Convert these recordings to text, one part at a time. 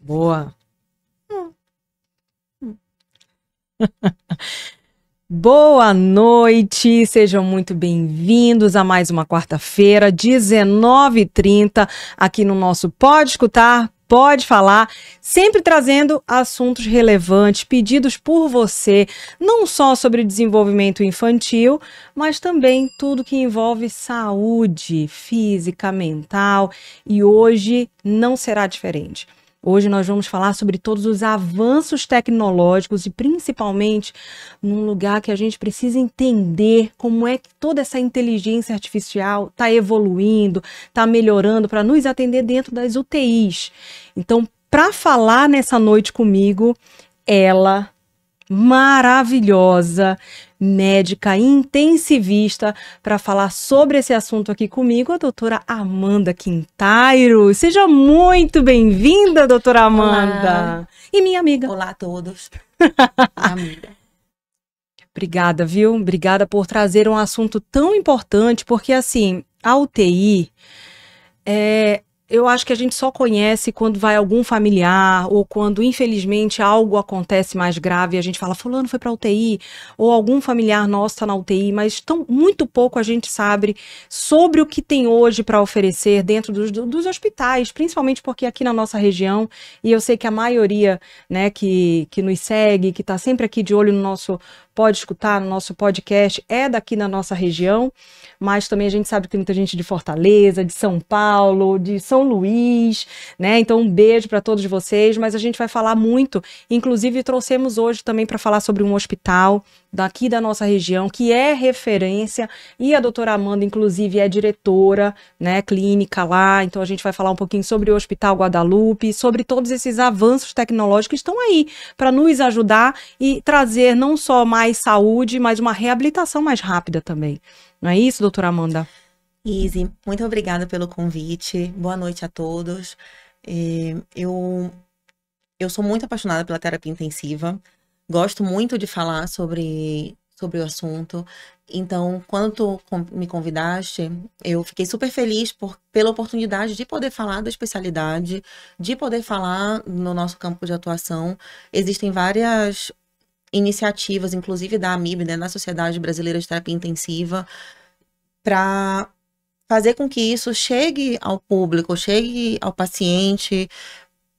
Boa. Boa noite, sejam muito bem-vindos a mais uma quarta-feira, 19h30, aqui no nosso Pode Escutar, Pode Falar, sempre trazendo assuntos relevantes, pedidos por você, não só sobre desenvolvimento infantil, mas também tudo que envolve saúde física, mental, e hoje não será diferente. Hoje nós vamos falar sobre todos os avanços tecnológicos e principalmente num lugar que a gente precisa entender como é que toda essa inteligência artificial está evoluindo, está melhorando para nos atender dentro das UTIs. Então, para falar nessa noite comigo, ela, maravilhosa, médica intensivista, para falar sobre esse assunto aqui comigo, a doutora Amanda Quintairo. Seja muito bem-vinda, doutora Amanda. Olá. E minha amiga. Olá a todos. Minha amiga. Obrigada, viu? Obrigada por trazer um assunto tão importante, porque assim, a UTI eu acho que a gente só conhece quando vai algum familiar ou quando, infelizmente, algo acontece mais grave e a gente fala, fulano foi para UTI, ou algum familiar nosso está na UTI, mas muito pouco a gente sabe sobre o que tem hoje para oferecer dentro dos hospitais, principalmente porque aqui na nossa região, e eu sei que a maioria, né, que nos segue, que está sempre aqui de olho no nosso Pode Escutar, no nosso podcast, é daqui na nossa região, mas também a gente sabe que tem muita gente de Fortaleza, de São Paulo, de São Luís, né? Então um beijo para todos vocês, mas a gente vai falar muito, inclusive trouxemos hoje também para falar sobre um hospital daqui da nossa região, que é referência, e a doutora Amanda, inclusive, é diretora, né, clínica lá, então a gente vai falar um pouquinho sobre o Hospital Guadalupe, sobre todos esses avanços tecnológicos que estão aí para nos ajudar e trazer não só mais saúde, mas uma reabilitação mais rápida também. Não é isso, doutora Amanda? Izzy, muito obrigada pelo convite. Boa noite a todos. Eu sou muito apaixonada pela terapia intensiva. Gosto muito de falar sobre o assunto. Então, quando tu me convidaste, eu fiquei super feliz pela oportunidade de poder falar da especialidade, de poder falar no nosso campo de atuação. Existem várias iniciativas, inclusive da AMIB, né, na Sociedade Brasileira de Terapia Intensiva, para fazer com que isso chegue ao público, chegue ao paciente,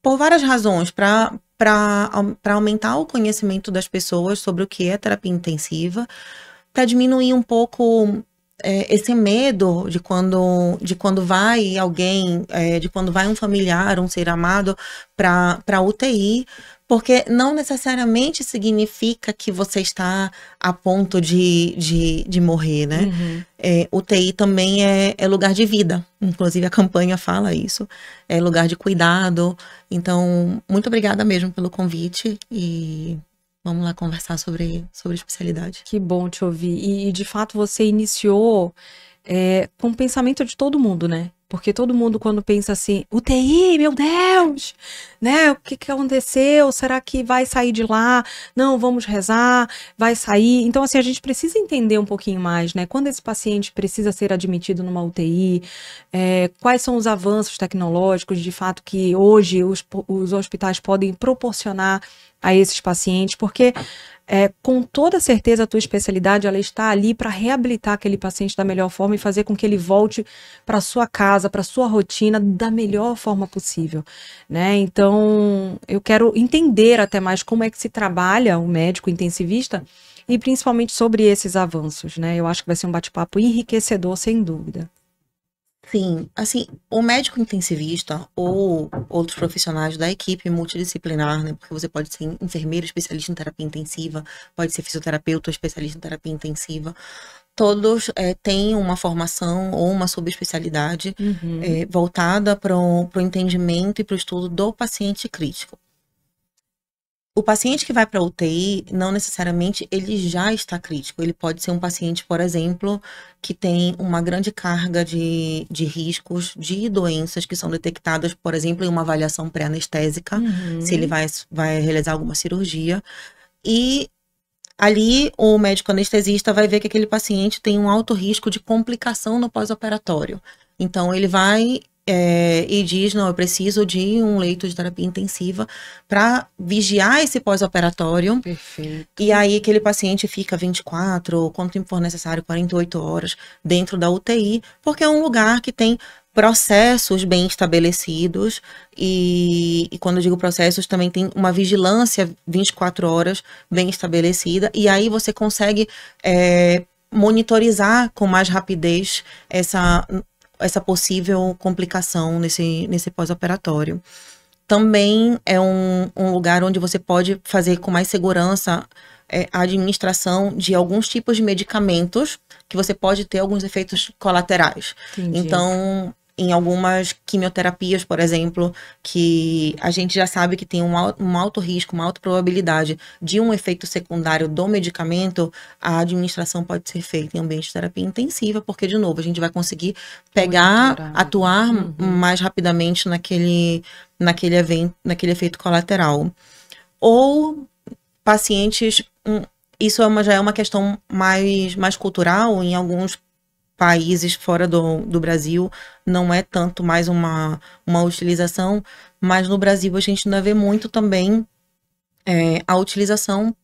por várias razões, para aumentar o conhecimento das pessoas sobre o que é terapia intensiva, para diminuir um pouco esse medo de quando vai alguém, de quando vai um familiar, um ser amado para UTI, porque não necessariamente significa que você está a ponto de morrer, né? Uhum. UTI também é lugar de vida, inclusive a campanha fala isso, é lugar de cuidado. Então, muito obrigada mesmo pelo convite e vamos lá conversar sobre especialidade. Que bom te ouvir. E de fato você iniciou com o pensamento de todo mundo, né? Porque todo mundo quando pensa assim, UTI, meu Deus, né? O que aconteceu? Será que vai sair de lá? Não, vamos rezar, vai sair. Então assim, a gente precisa entender um pouquinho mais, né? Quando esse paciente precisa ser admitido numa UTI, quais são os avanços tecnológicos, de fato, que hoje os hospitais podem proporcionar a esses pacientes, porque com toda certeza a tua especialidade ela está ali para reabilitar aquele paciente da melhor forma e fazer com que ele volte para sua casa, para sua rotina da melhor forma possível, né? Então eu quero entender até mais como é que se trabalha o médico intensivista e principalmente sobre esses avanços, né? Eu acho que vai ser um bate-papo enriquecedor, sem dúvida. Sim, assim, o médico intensivista ou outros profissionais da equipe multidisciplinar, né? Porque você pode ser enfermeiro, especialista em terapia intensiva, pode ser fisioterapeuta, especialista em terapia intensiva. Todos têm uma formação ou uma subespecialidade voltada para o entendimento e para o estudo do paciente crítico. O paciente que vai para a UTI, não necessariamente ele já está crítico. Ele pode ser um paciente, por exemplo, que tem uma grande carga de riscos de doenças que são detectadas, por exemplo, em uma avaliação pré-anestésica, se ele vai realizar alguma cirurgia. E ali o médico anestesista vai ver que aquele paciente tem um alto risco de complicação no pós-operatório. Então ele vai e diz, não, eu preciso de um leito de terapia intensiva para vigiar esse pós-operatório. Perfeito. E aí aquele paciente fica 24, ou quanto tempo for necessário, 48 horas dentro da UTI, porque é um lugar que tem processos bem estabelecidos e quando eu digo processos, também tem uma vigilância 24 horas bem estabelecida, e aí você consegue monitorizar com mais rapidez essa possível complicação nesse pós-operatório. Também é um lugar onde você pode fazer com mais segurança a administração de alguns tipos de medicamentos que você pode ter alguns efeitos colaterais. Entendi. Então, em algumas quimioterapias, por exemplo, que a gente já sabe que tem um alto risco, uma alta probabilidade de um efeito secundário do medicamento, a administração pode ser feita em ambiente de terapia intensiva, porque, de novo, a gente vai conseguir atuar mais rapidamente naquele efeito colateral. Ou pacientes, isso já é uma questão mais cultural, em alguns países fora do Brasil não é tanto mais uma utilização, mas no Brasil a gente ainda vê muito também a utilização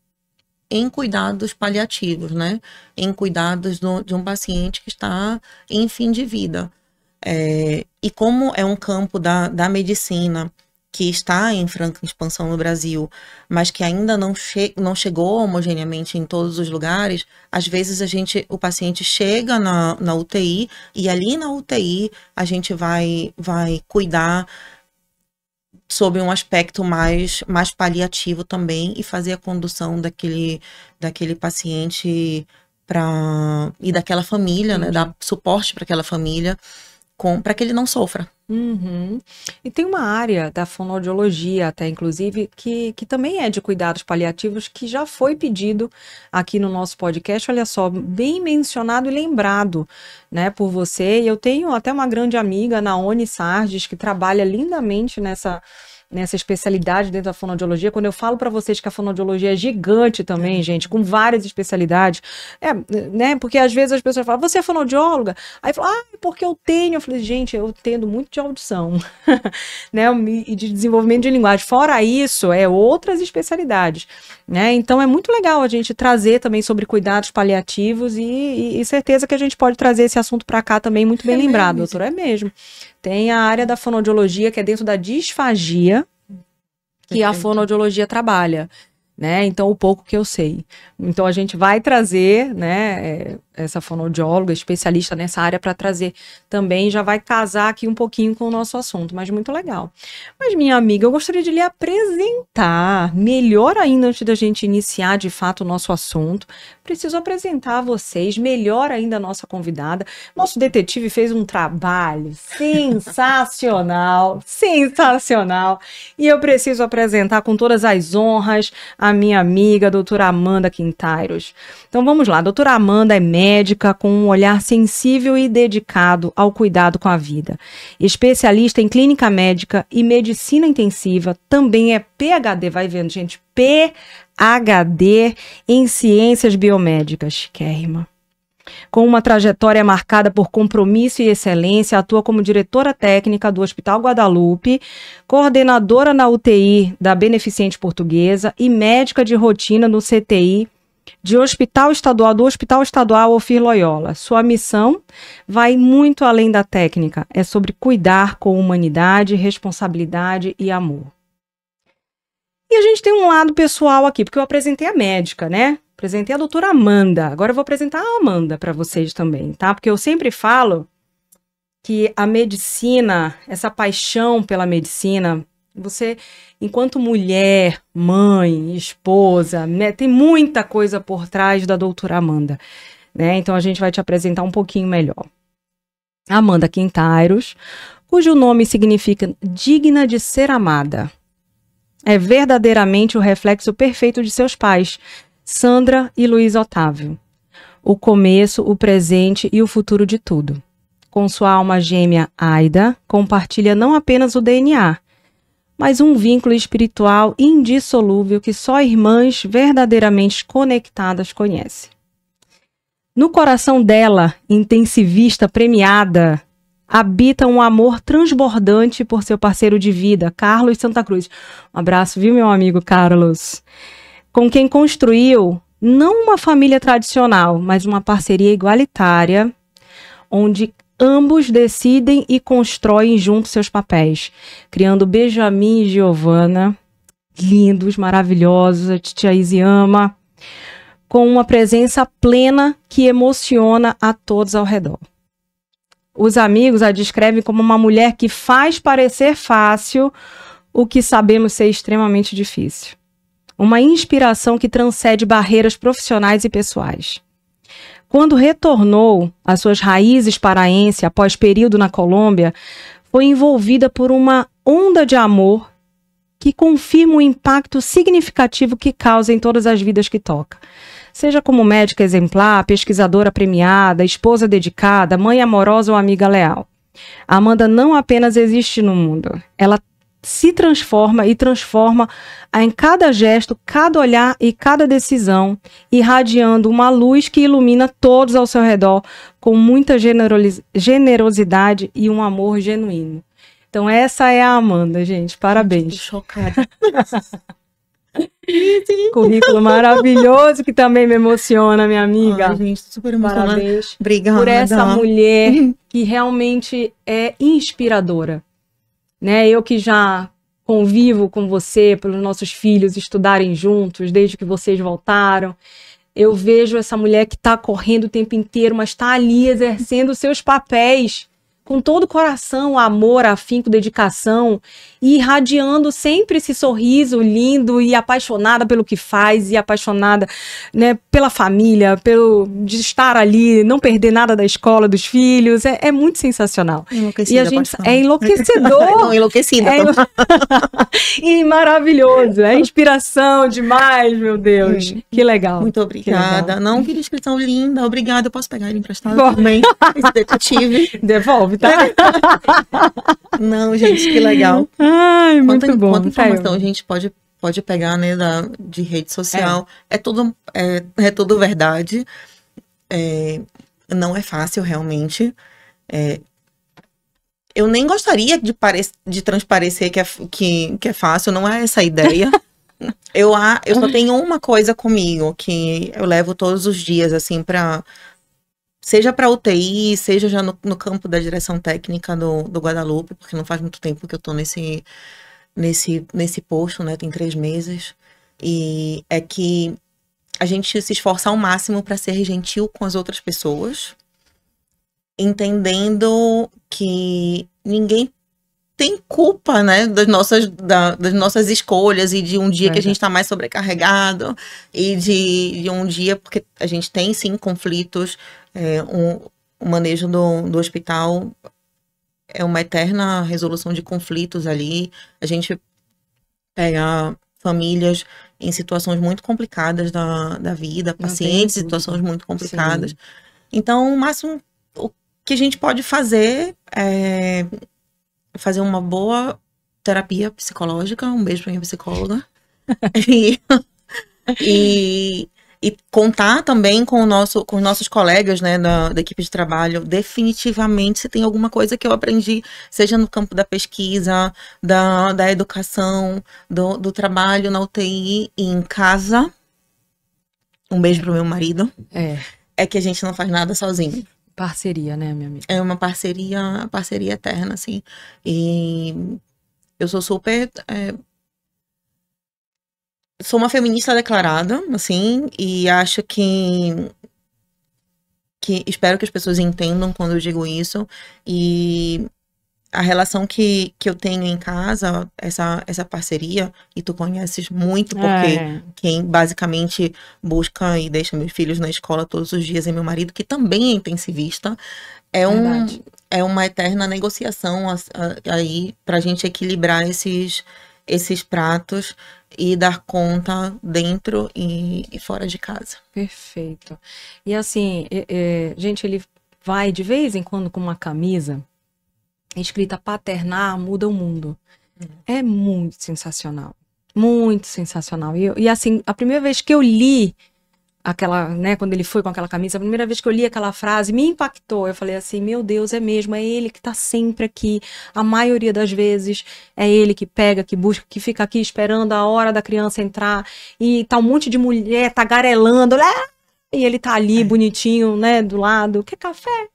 em cuidados paliativos, né? Em cuidados de um paciente que está em fim de vida. E como é um campo da medicina que está em franca expansão no Brasil, mas que ainda não chegou homogeneamente em todos os lugares, às vezes o paciente chega na UTI, e ali na UTI a gente vai cuidar sob um aspecto mais paliativo também, e fazer a condução daquele paciente e daquela família, né, dar suporte para aquela família, para que ele não sofra. Uhum. E tem uma área da fonoaudiologia, até inclusive, que também é de cuidados paliativos, que já foi pedido aqui no nosso podcast, olha só, bem mencionado e lembrado, né, por você. E eu tenho até uma grande amiga, Naone Sardes, que trabalha lindamente nessa especialidade dentro da fonoaudiologia. Quando eu falo para vocês que a fonoaudiologia é gigante também, gente, com várias especialidades, né, porque às vezes as pessoas falam, você é fonoaudióloga? Aí falam, porque eu tenho. Eu falei, gente, eu entendo muito de audição, né, e de desenvolvimento de linguagem. Fora isso, outras especialidades, né, então é muito legal a gente trazer também sobre cuidados paliativos, e certeza que a gente pode trazer esse assunto para cá também, muito bem lembrado, doutora, é mesmo. Tem a área da fonoaudiologia, que é dentro da disfagia, que a fonoaudiologia trabalha, né? Então, o pouco que eu sei. Então, a gente vai trazer, né, essa fonoaudióloga, especialista nessa área, para trazer também, já vai casar aqui um pouquinho com o nosso assunto, mas muito legal. Mas, minha amiga, eu gostaria de lhe apresentar, melhor ainda, antes da gente iniciar de fato o nosso assunto, preciso apresentar a vocês, melhor ainda, a nossa convidada. Nosso detetive fez um trabalho sensacional, sensacional, e eu preciso apresentar com todas as honras a minha amiga, a doutora Amanda Quintairos. Então, vamos lá, a doutora Amanda é médica com um olhar sensível e dedicado ao cuidado com a vida. Especialista em clínica médica e medicina intensiva, também é PhD, vai vendo, gente, PhD em ciências biomédicas, chiquérrima. Com uma trajetória marcada por compromisso e excelência, atua como diretora técnica do Hospital Guadalupe, coordenadora na UTI da Beneficente Portuguesa e médica de rotina no CTI do Hospital Estadual Ofir Loyola. Sua missão vai muito além da técnica, é sobre cuidar com humanidade, responsabilidade e amor. E a gente tem um lado pessoal aqui, porque eu apresentei a médica, né? Apresentei a doutora Amanda, agora eu vou apresentar a Amanda para vocês também, tá? Porque eu sempre falo que a medicina, essa paixão pela medicina, você, enquanto mulher, mãe, esposa, né, tem muita coisa por trás da doutora Amanda, né? Então a gente vai te apresentar um pouquinho melhor. Amanda Quintairos, cujo nome significa digna de ser amada. É verdadeiramente o reflexo perfeito de seus pais, Sandra e Luiz Otávio. O começo, o presente e o futuro de tudo. Com sua alma gêmea, Aida, compartilha não apenas o DNA, mas um vínculo espiritual indissolúvel que só irmãs verdadeiramente conectadas conhecem. No coração dela, intensivista premiada, habita um amor transbordante por seu parceiro de vida, Carlos Santa Cruz. Um abraço, viu, meu amigo Carlos? Com quem construiu não uma família tradicional, mas uma parceria igualitária, onde ambos decidem e constroem juntos seus papéis, criando Benjamin e Giovana, lindos, maravilhosos, a titia Izzy ama, com uma presença plena que emociona a todos ao redor. Os amigos a descrevem como uma mulher que faz parecer fácil o que sabemos ser extremamente difícil. Uma inspiração que transcende barreiras profissionais e pessoais. Quando retornou às suas raízes paraense após período na Colômbia, foi envolvida por uma onda de amor que confirma o impacto significativo que causa em todas as vidas que toca. Seja como médica exemplar, pesquisadora premiada, esposa dedicada, mãe amorosa ou amiga leal. Amanda não apenas existe no mundo, ela se transforma e transforma em cada gesto, cada olhar e cada decisão, irradiando uma luz que ilumina todos ao seu redor com muita generosidade e um amor genuíno. Então essa é a Amanda, gente. Parabéns. Tô chocada. Currículo maravilhoso que também me emociona, minha amiga. Ai, gente, super emocionada. Parabéns. Obrigada. Por essa mulher que realmente é inspiradora. Né? Eu que já convivo com você, pelos nossos filhos estudarem juntos, desde que vocês voltaram. Eu vejo essa mulher que está correndo o tempo inteiro, mas está ali exercendo os seus papéis com todo o coração, amor, afinco, dedicação, e irradiando sempre esse sorriso lindo e apaixonada pelo que faz, e apaixonada, né, pela família, de estar ali, não perder nada da escola, dos filhos, é muito sensacional. E a gente é enlouquecedor. Não, enlouquecida. E maravilhoso, é inspiração demais, meu Deus. Que legal. Muito obrigada. Legal. Não, que descrição linda, obrigada. Eu posso pegar ele emprestado também, esse detetive. Devolve, tá? Não, gente, que legal. Ai, muito bom. Quanta informação a gente pode pegar, né, de rede social. É tudo verdade. Não é fácil, realmente. Eu nem gostaria de transparecer que é fácil, não é essa a ideia. Eu só tenho uma coisa comigo, que eu levo todos os dias, assim, seja para UTI, seja já no campo da direção técnica do Guadalupe, porque não faz muito tempo que eu tô nesse posto, né? Tem 3 meses. E é que a gente se esforça ao máximo para ser gentil com as outras pessoas, entendendo que ninguém tem culpa, né, das nossas escolhas, e de um dia que a gente está mais sobrecarregado, e de um dia, porque a gente tem sim conflitos. O manejo do hospital é uma eterna resolução de conflitos ali. A gente pega famílias em situações muito complicadas da vida, pacientes em situações muito complicadas. Sim. Então, o máximo que a gente pode fazer é fazer uma boa terapia psicológica. Um beijo pra minha psicóloga. E contar também com os nossos colegas, né, da equipe de trabalho. Definitivamente, se tem alguma coisa que eu aprendi, seja no campo da pesquisa, da educação, do trabalho na UTI e em casa, um beijo pro meu marido, é que a gente não faz nada sozinho. Parceria, né, minha amiga? É uma parceria eterna, assim. E eu sou super... Sou uma feminista declarada, assim, e acho que espero que as pessoas entendam quando eu digo isso. E a relação que eu tenho em casa, essa parceria, e tu conheces muito, porque quem basicamente busca e deixa meus filhos na escola todos os dias é meu marido, que também é intensivista. É uma eterna negociação aí pra gente equilibrar esses pratos e dar conta dentro e fora de casa. Perfeito. E assim, gente, ele vai de vez em quando com uma camisa escrita "Paternar muda o mundo". É muito sensacional. Muito sensacional. E assim, a primeira vez que eu li aquela, né, quando ele foi com aquela camisa, a primeira vez que eu li aquela frase, me impactou. Eu falei assim, meu Deus, é mesmo, é ele que tá sempre aqui. A maioria das vezes é ele que pega, que busca, que fica aqui esperando a hora da criança entrar. E tá um monte de mulher tagarelando, e ele tá ali, bonitinho, né, do lado. Quer café?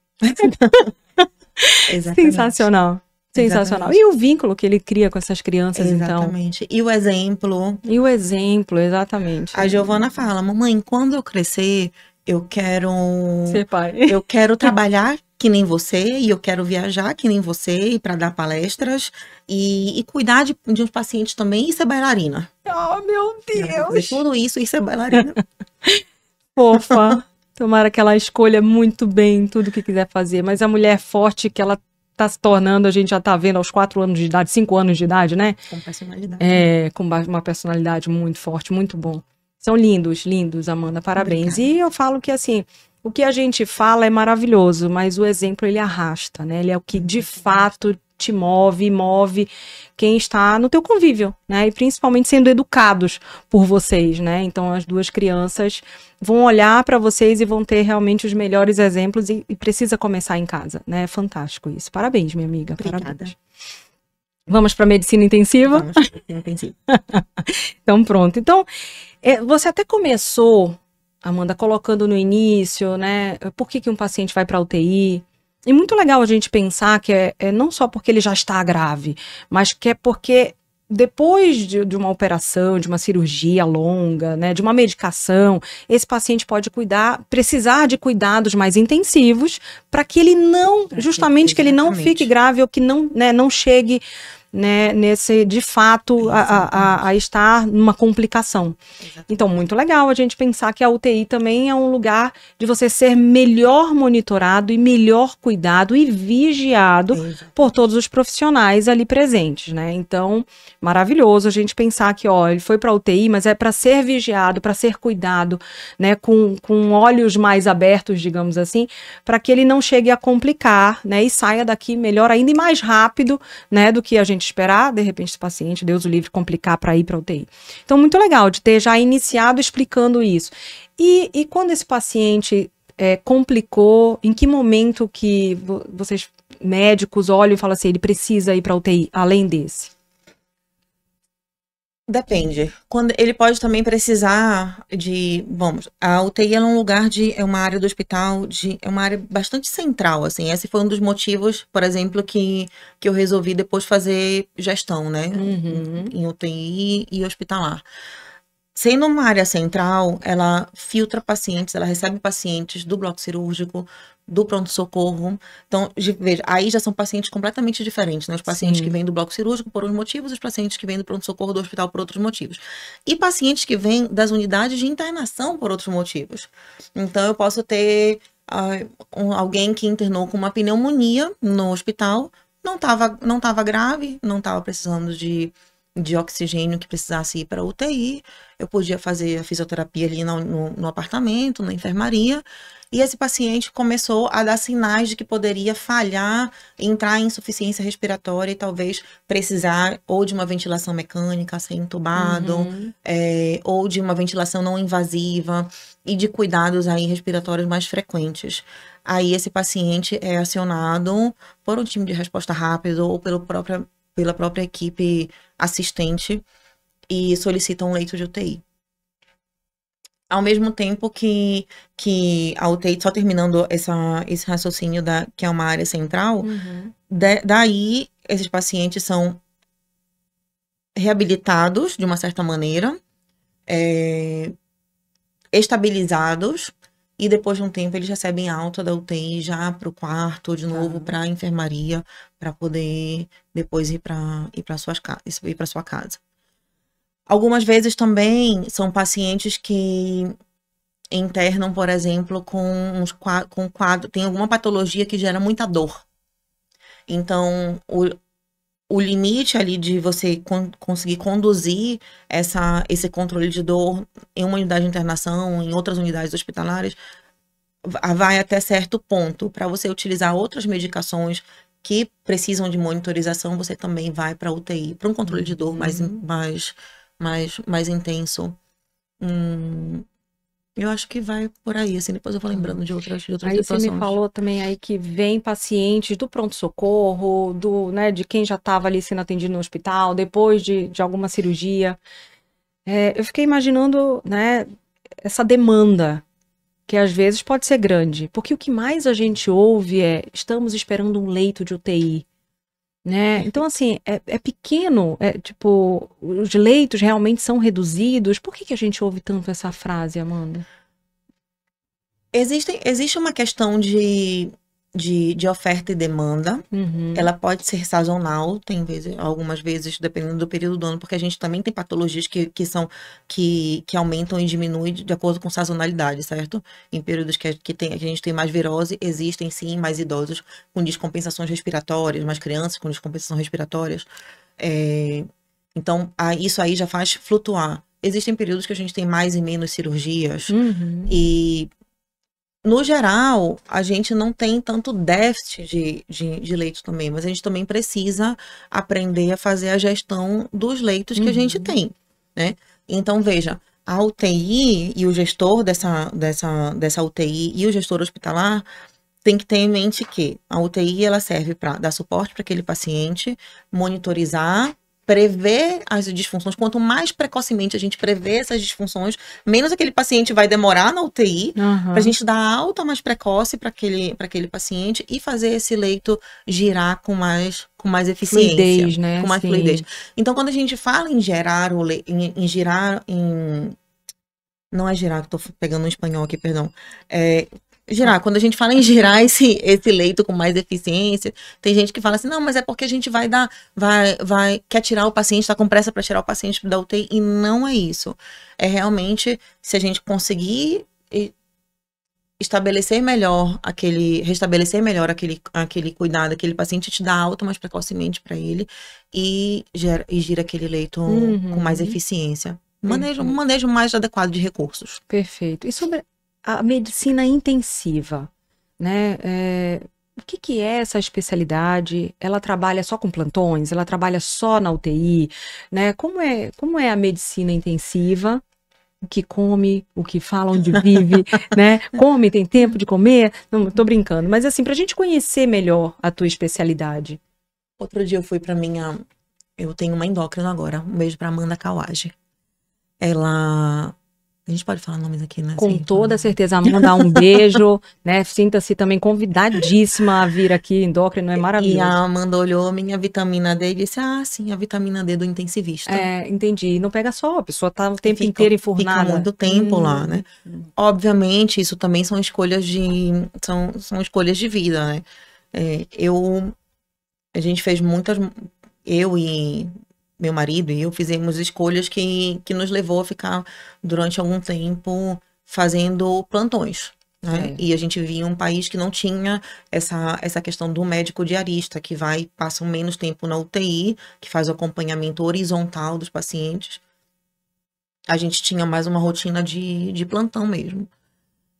Sensacional. Sensacional. Exatamente. E o vínculo que ele cria com essas crianças, então. Exatamente. E o exemplo. E o exemplo, exatamente. A Giovana fala, mamãe, quando eu crescer, eu quero Ser pai. eu quero trabalhar que nem você, e eu quero viajar que nem você, e para dar palestras, e cuidar de uns pacientes também, e ser bailarina. Oh, meu Ela quer fazer Deus! tudo isso e ser bailarina. Fofa. Tomara que ela escolha muito bem tudo que quiser fazer. Mas a mulher forte que ela tá se tornando, a gente já tá vendo aos 4 anos de idade, 5 anos de idade, né? Com personalidade. Com uma personalidade muito forte, muito bom. São lindos, lindos, Amanda, parabéns. Obrigada. E eu falo que, assim, o que a gente fala é maravilhoso, mas o exemplo, ele arrasta, né? Ele é o que, de fato, te move, move quem está no teu convívio, né? E principalmente sendo educados por vocês, né? Então, as duas crianças vão olhar para vocês e vão ter realmente os melhores exemplos e precisa começar em casa, né? É fantástico isso. Parabéns, minha amiga. Obrigada. Parabéns. Vamos para medicina intensiva? Vamos para medicina intensiva. Então, pronto. Então, você até começou, Amanda, colocando no início, né? Por que um paciente vai para UTI? E muito legal a gente pensar que é não só porque ele já está grave, mas que é porque depois de uma operação, de uma cirurgia longa, né, de uma medicação, esse paciente pode precisar de cuidados mais intensivos para que ele não, justamente que ele não fique grave ou que não, né, não chegue, né, nesse, de fato, a estar numa complicação. Exatamente. Então, muito legal a gente pensar que a UTI também é um lugar de você ser melhor monitorado e melhor cuidado e vigiado por todos os profissionais ali presentes, né? Então, maravilhoso a gente pensar que, ó, ele foi para a UTI, mas é para ser vigiado, para ser cuidado, né, com olhos mais abertos, digamos assim, para que ele não chegue a complicar, né, e saia daqui melhor ainda e mais rápido, né, do que a gente esperar, de repente, esse paciente, Deus o livre, complicar para ir para UTI. Então, muito legal de ter já iniciado explicando isso. E quando esse paciente complicou, em que momento que vocês, médicos, olham e falam assim, ele precisa ir para UTI, além desse? Depende. Quando ele pode também precisar a UTI é um lugar é uma área do hospital, é uma área bastante central, assim. Esse foi um dos motivos, por exemplo, que eu resolvi depois fazer gestão, né? Em UTI e hospitalar. Sendo uma área central, ela filtra pacientes, ela recebe pacientes do bloco cirúrgico, do pronto-socorro. Então, veja, aí já são pacientes completamente diferentes, né? Os pacientes que vêm do bloco cirúrgico por uns motivos, os pacientes que vêm do pronto-socorro do hospital por outros motivos. E pacientes que vêm das unidades de internação por outros motivos. Então, eu posso ter alguém que internou com uma pneumonia no hospital, não estava grave, não estava precisando de oxigênio que precisasse ir para a UTI, eu podia fazer a fisioterapia ali no apartamento, na enfermaria, e esse paciente começou a dar sinais de que poderia falhar, entrar em insuficiência respiratória e talvez precisar ou de uma ventilação mecânica, ser entubado, ou de uma ventilação não invasiva e de cuidados aí respiratórios mais frequentes. Aí esse paciente é acionado por um time de resposta rápida ou pela própria equipe assistente e solicita um leito de UTI. Ao mesmo tempo que a UTI, só terminando esse raciocínio que é uma área central, daí esses pacientes são reabilitados de uma certa maneira, estabilizados, e depois de um tempo eles recebem alta da UTI já para o quarto, de novo para a enfermaria, para poder depois ir para sua casa. Algumas vezes também são pacientes que internam, por exemplo, com quadro, tem alguma patologia que gera muita dor. Então, o limite ali de você conseguir conduzir esse controle de dor em uma unidade de internação, em outras unidades hospitalares, vai até certo ponto. Para você utilizar outras medicações que precisam de monitorização, você também vai para a UTI, para um controle de dor mais intenso. Eu acho que vai por aí, assim, depois eu vou lembrando de outras Aí você situações. me falou também aí que vem pacientes do pronto-socorro, né, de quem já estava ali sendo atendido no hospital, depois de alguma cirurgia. Eu fiquei imaginando, né, essa demanda, que às vezes pode ser grande, porque o que mais a gente ouve é, estamos esperando um leito de UTI, né? Então, assim, é pequeno, tipo, os leitos realmente são reduzidos. Por que a gente ouve tanto essa frase, Amanda? Existe uma questão de oferta e demanda. Uhum. Ela pode ser sazonal, tem algumas vezes, dependendo do período do ano, porque a gente também tem patologias que aumentam e diminuem de acordo com sazonalidade, certo? Em períodos que a gente tem mais virose, existem sim mais idosos com descompensações respiratórias, mais crianças com descompensações respiratórias. Então, isso aí já faz flutuar. Existem períodos que a gente tem mais e menos cirurgias, e no geral, a gente não tem tanto déficit de leitos também, mas a gente também precisa aprender a fazer a gestão dos leitos que a gente tem, né? Então, veja, a UTI e o gestor dessa UTI e o gestor hospitalar tem que ter em mente que a UTI ela serve para dar suporte para aquele paciente, monitorizar, prever as disfunções. Quanto mais precocemente a gente prever essas disfunções, menos aquele paciente vai demorar na UTI, para a gente dar alta mais precoce para aquele paciente e fazer esse leito girar com mais eficiência, Fluidez, né? com mais Sim. fluidez. Então, quando a gente fala em gerar não é girar, que eu tô pegando um espanhol aqui, perdão. Girar, quando a gente fala em girar esse leito com mais eficiência, tem gente que fala assim, não, mas é porque a gente quer tirar o paciente, está com pressa para tirar o paciente da UTI, e não é isso. É realmente, se a gente conseguir restabelecer melhor aquele cuidado, aquele paciente, te dá alta mais precocemente para ele e gira aquele leito com mais eficiência. Um manejo mais adequado de recursos. Perfeito. E sobre a medicina intensiva, né? O que é essa especialidade? Ela trabalha só com plantões? Ela trabalha só na UTI? Né? Como é a medicina intensiva? O que come, o que fala, onde vive, né? Come, tem tempo de comer? Não, tô brincando. Mas assim, pra gente conhecer melhor a tua especialidade. Outro dia eu fui pra eu tenho uma endócrina agora. Um beijo pra Amanda Kawage. Ela... A gente pode falar nomes aqui, né? Com toda certeza, Amanda, um beijo, né? Sinta-se também convidadíssima a vir aqui, endócrino é maravilhoso. E a Amanda olhou minha vitamina D e disse, sim, a vitamina D do intensivista. Entendi. Não pega só, a pessoa tá o tempo inteiro enfurnada. Fica muito tempo lá, né? Obviamente, isso também são escolhas são escolhas de vida, né? A gente fez eu e meu marido e eu fizemos escolhas que nos levou a ficar durante algum tempo fazendo plantões, né? E a gente via um país que não tinha essa questão do médico diarista, que passa menos tempo na UTI, que faz o acompanhamento horizontal dos pacientes. A gente tinha mais uma rotina de plantão mesmo.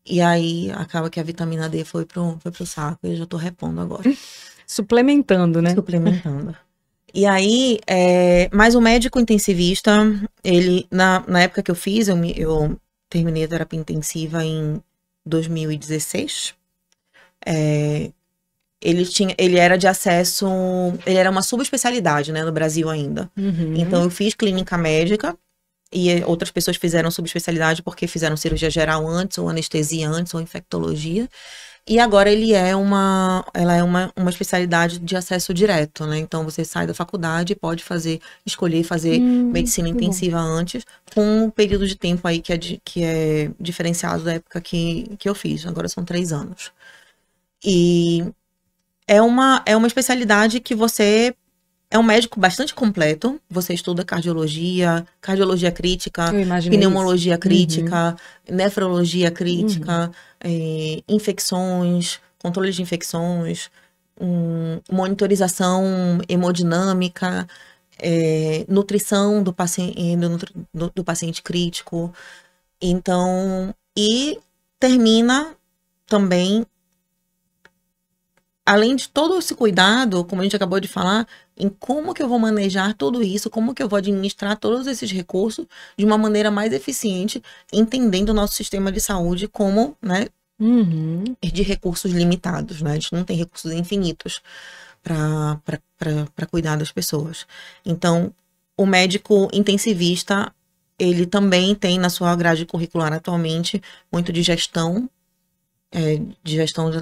E aí acaba que a vitamina D foi pro saco e eu já tô repondo agora. Suplementando, né? Suplementando. E aí, mas o médico intensivista, ele, na época que eu fiz, eu terminei a terapia intensiva em 2016. Ele era de acesso, ele era uma subespecialidade, né, no Brasil ainda. Então, eu fiz clínica médica e outras pessoas fizeram subespecialidade porque fizeram cirurgia geral antes, ou anestesia antes, ou infectologia. E agora ela é uma especialidade de acesso direto, né? Então você sai da faculdade e pode escolher fazer medicina intensiva antes, com um período de tempo aí que é diferenciado da época que eu fiz. Agora são 3 anos. E é uma especialidade que você é um médico bastante completo. Você estuda cardiologia crítica, pneumologia crítica, nefrologia crítica, infecções, controle de infecções, monitorização hemodinâmica, nutrição do paciente crítico. Então, e termina também além de todo esse cuidado, como a gente acabou de falar, em como que eu vou manejar tudo isso, como que eu vou administrar todos esses recursos de uma maneira mais eficiente, entendendo o nosso sistema de saúde como, né, de recursos limitados, né? A gente não tem recursos infinitos para cuidar das pessoas. Então, o médico intensivista, ele também tem na sua grade curricular atualmente muito de gestão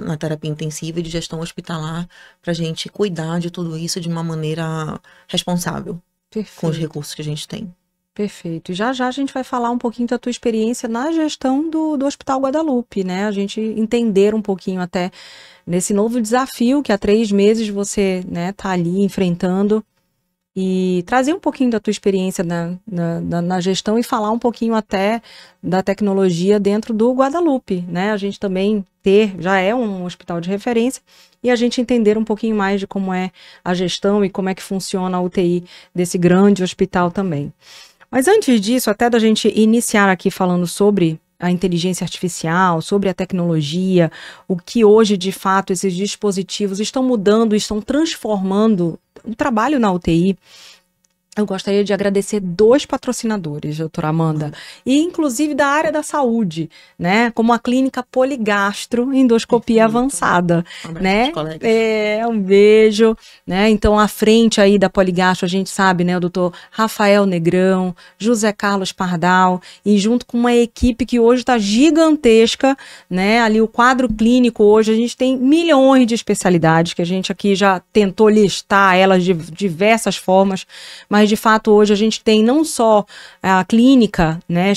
na terapia intensiva e de gestão hospitalar, para a gente cuidar de tudo isso de uma maneira responsável. Perfeito. Com os recursos que a gente tem. Perfeito. E já já a gente vai falar um pouquinho da tua experiência na gestão do Hospital Guadalupe, né? A gente entender um pouquinho até nesse novo desafio que há 3 meses você, né, tá ali enfrentando, e trazer um pouquinho da tua experiência na gestão e falar um pouquinho até da tecnologia dentro do Guadalupe, né? A gente também já é um hospital de referência, e a gente entender um pouquinho mais de como é a gestão e como é que funciona a UTI desse grande hospital também. Mas antes disso, até da gente iniciar aqui falando sobre a inteligência artificial, sobre a tecnologia, o que hoje, de fato, esses dispositivos estão mudando, estão transformando o trabalho na UTI, eu gostaria de agradecer 2 patrocinadores, doutora Amanda, e inclusive da área da saúde, né, como a clínica Poligastro Endoscopia Avançada, né, um beijo, né, então à frente aí da Poligastro a gente sabe, né, o doutor Rafael Negrão, José Carlos Pardal, e junto com uma equipe que hoje está gigantesca, né, ali o quadro clínico hoje, a gente tem milhões de especialidades, que a gente aqui já tentou listar elas de diversas formas, mas de fato hoje a gente tem não só a clínica, né,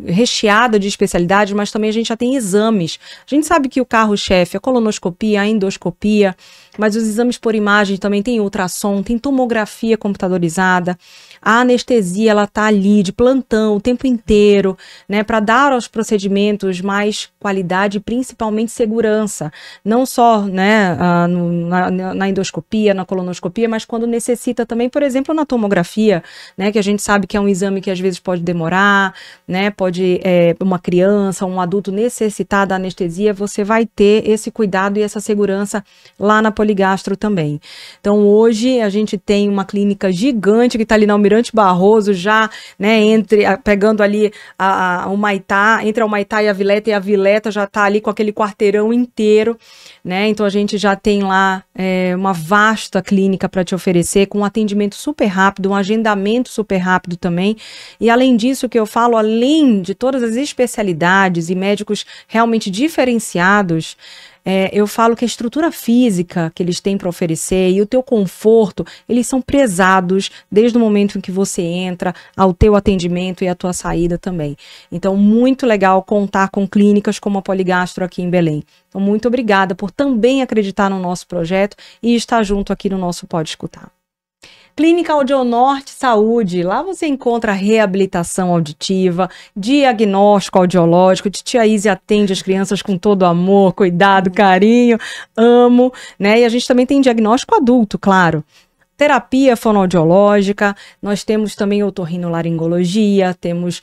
recheada de especialidades, mas também a gente já tem exames. A gente sabe que o carro-chefe é a colonoscopia, a endoscopia, mas os exames por imagem também tem ultrassom, tem tomografia computadorizada, a anestesia, ela tá ali de plantão o tempo inteiro, né, para dar aos procedimentos mais qualidade e principalmente segurança, não só, né, na endoscopia, na colonoscopia, mas quando necessita também, por exemplo, na tomografia, né, que a gente sabe que é um exame que às vezes pode demorar, né, pode, uma criança, um adulto necessitar da anestesia, você vai ter esse cuidado e essa segurança lá na Poligastro também. Então hoje a gente tem uma clínica gigante que está ali na Almirante Barroso, já, né, pegando ali o Humaitá, entre a Humaitá e a Vileta já está ali com aquele quarteirão inteiro, né, então a gente já tem lá uma vasta clínica para te oferecer, com um atendimento super rápido, um agendamento super rápido também, e além disso que eu falo, além de todas as especialidades e médicos realmente diferenciados, eu falo que a estrutura física que eles têm para oferecer e o teu conforto, eles são prezados desde o momento em que você entra, ao teu atendimento e a tua saída também. Então, muito legal contar com clínicas como a Poligastro aqui em Belém. Então, muito obrigada por também acreditar no nosso projeto e estar junto aqui no nosso Pode Escutar. Clínica Audionorte Saúde, lá você encontra reabilitação auditiva, diagnóstico audiológico, Titia Izzy atende as crianças com todo amor, cuidado, carinho, amo, né? E a gente também tem diagnóstico adulto, claro. Terapia fonoaudiológica, nós temos também otorrinolaringologia, temos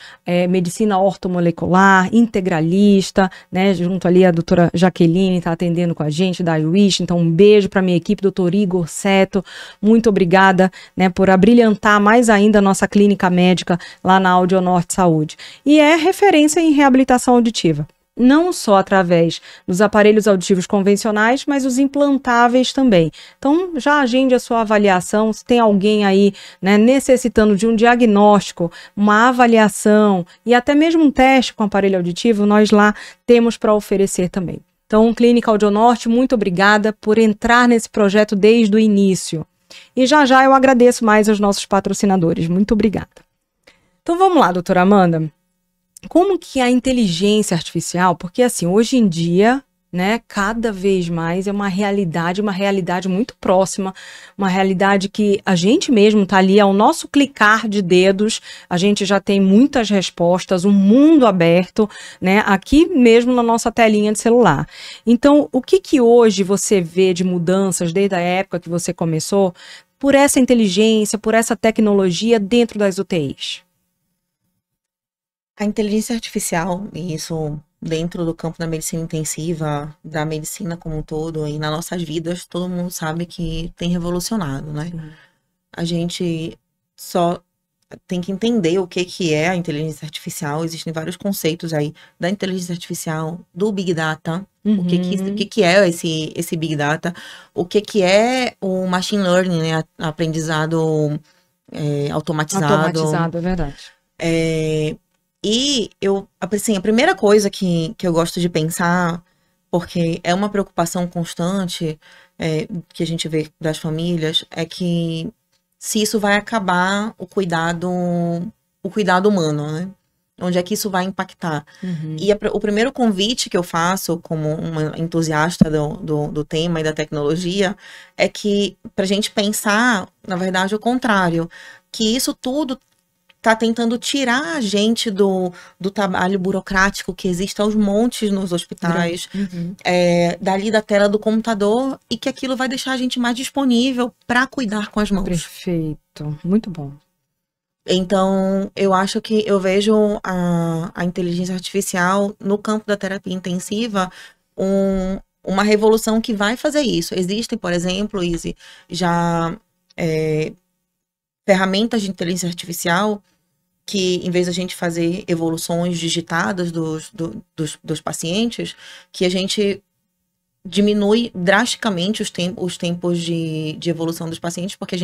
medicina ortomolecular, integralista, né, junto ali a doutora Jaqueline está atendendo com a gente, da iWish, então um beijo para minha equipe, doutor Igor Seto, muito obrigada, né, por abrilhantar mais ainda a nossa clínica médica lá na Audionorte Saúde. E é referência em reabilitação auditiva. Não só através dos aparelhos auditivos convencionais, mas os implantáveis também. Então, já agende a sua avaliação, se tem alguém aí, né, necessitando de um diagnóstico, uma avaliação e até mesmo um teste com aparelho auditivo, nós lá temos para oferecer também. Então, Clínica Audionorte, muito obrigada por entrar nesse projeto desde o início. E já já eu agradeço mais aos nossos patrocinadores. Muito obrigada. Então, vamos lá, doutora Amanda. Como que a inteligência artificial, porque assim, hoje em dia, né, cada vez mais é uma realidade muito próxima, uma realidade que a gente mesmo tá ali, ao nosso clicar de dedos, a gente já tem muitas respostas, um mundo aberto, né, aqui mesmo na nossa telinha de celular. Então, o que hoje você vê de mudanças desde a época que você começou, por essa inteligência, por essa tecnologia dentro das UTIs? A inteligência artificial, e isso dentro do campo da medicina intensiva, da medicina como um todo, e nas nossas vidas, todo mundo sabe que tem revolucionado, né? A gente só tem que entender o que é a inteligência artificial. Existem vários conceitos aí da inteligência artificial, do Big Data, o que é esse Big Data, o que é o Machine Learning, né? Aprendizado automatizado. Automatizado, é verdade. E eu, assim, a primeira coisa que eu gosto de pensar, porque é uma preocupação constante que a gente vê das famílias, é que se isso vai acabar o cuidado humano, né? Onde é que isso vai impactar? E o primeiro convite que eu faço como uma entusiasta do tema e da tecnologia é que pra gente pensar, na verdade, o contrário, que isso tudo tá tentando tirar a gente do trabalho burocrático que existe aos montes nos hospitais, dali da tela do computador, e que aquilo vai deixar a gente mais disponível para cuidar com as mãos. Perfeito, muito bom. Então, eu acho que eu vejo a inteligência artificial no campo da terapia intensiva uma revolução que vai fazer isso. Existem, por exemplo, Izzy, já ferramentas de inteligência artificial que, em vez da gente fazer evoluções digitadas dos pacientes, que a gente diminui drasticamente os tempos de evolução dos pacientes, porque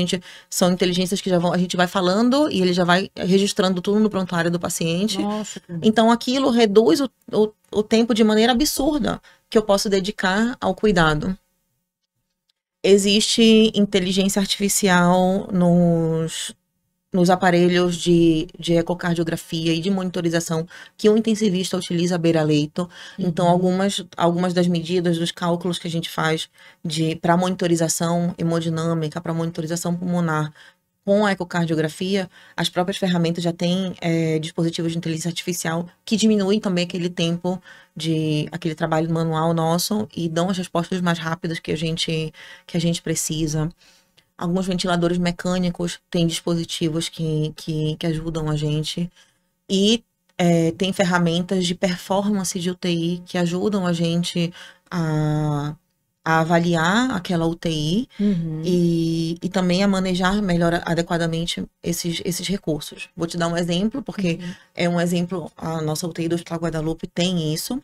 são inteligências que a gente vai falando e ele já vai registrando tudo no prontuário do paciente. Nossa. Então, aquilo reduz o tempo de maneira absurda que eu posso dedicar ao cuidado. Existe inteligência artificial nos aparelhos de ecocardiografia e de monitorização que o intensivista utiliza à beira-leito. Então, algumas das medidas, dos cálculos que a gente faz para monitorização hemodinâmica, para monitorização pulmonar com a ecocardiografia, as próprias ferramentas já têm dispositivos de inteligência artificial que diminuem também aquele tempo aquele trabalho manual nosso e dão as respostas mais rápidas que a gente precisa. Alguns ventiladores mecânicos têm dispositivos que ajudam a gente. E tem ferramentas de performance de UTI que ajudam a gente a avaliar aquela UTI e também a manejar melhor, adequadamente, esses recursos. Vou te dar um exemplo, porque é um exemplo, a nossa UTI do Hospital Guadalupe tem isso.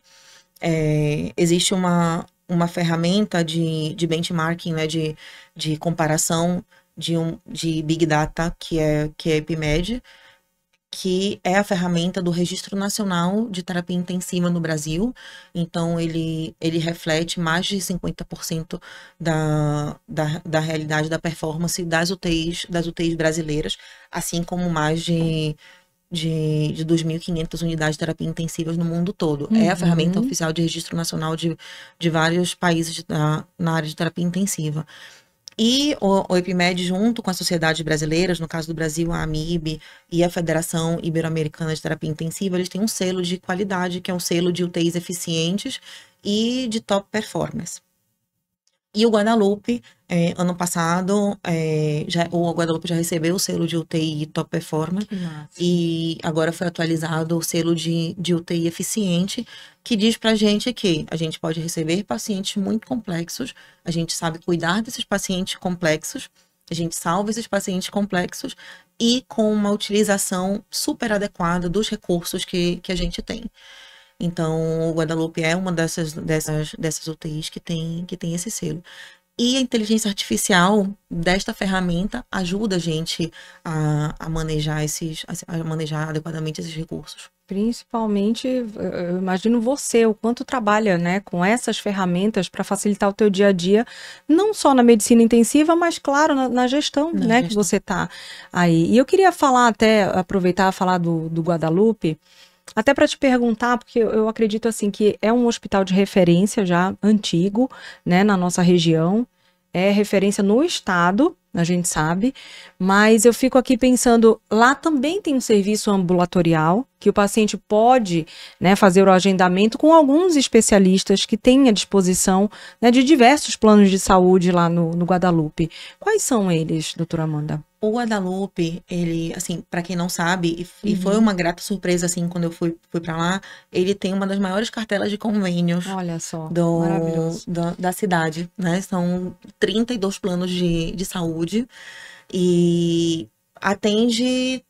Existe uma ferramenta de benchmarking, né, de comparação de Big Data, que é a EpiMed, que é a ferramenta do Registro Nacional de Terapia Intensiva no Brasil. Então, ele reflete mais de 50% da realidade da performance das UTIs brasileiras, assim como mais de 2.500 unidades de terapia intensivas no mundo todo. É a ferramenta oficial de registro nacional de vários países na área de terapia intensiva. E o EpiMed, junto com as sociedades brasileiras, no caso do Brasil, a AMIB e a Federação Ibero-Americana de Terapia Intensiva, eles têm um selo de qualidade, que é um selo de UTIs eficientes e de top performance. E o Guadalupe, ano passado, o Guadalupe já recebeu o selo de UTI Top Performance e agora foi atualizado o selo de UTI eficiente, que diz pra gente que a gente pode receber pacientes muito complexos, a gente sabe cuidar desses pacientes complexos, a gente salva esses pacientes complexos e com uma utilização super adequada dos recursos que a gente tem. Então, o Guadalupe é uma dessas UTIs que tem esse selo. E a inteligência artificial desta ferramenta ajuda a gente a manejar adequadamente esses recursos. Principalmente, eu imagino você, o quanto trabalha, né, com essas ferramentas para facilitar o teu dia a dia, não só na medicina intensiva, mas, claro, na gestão, né, que você está aí. E eu queria aproveitar a falar do Guadalupe, até para te perguntar, porque eu acredito assim que é um hospital de referência já antigo, né, na nossa região, é referência no estado, a gente sabe, mas eu fico aqui pensando, lá também tem um serviço ambulatorial, que o paciente pode, né, fazer o agendamento com alguns especialistas que têm à disposição, né, de diversos planos de saúde lá no Guadalupe. Quais são eles, doutora Amanda? O Guadalupe, ele, assim, para quem não sabe, e foi Uhum. uma grata surpresa, assim, quando eu fui para lá, ele tem uma das maiores cartelas de convênios Olha só, maravilhoso. da cidade, né? São 32 planos de saúde e atende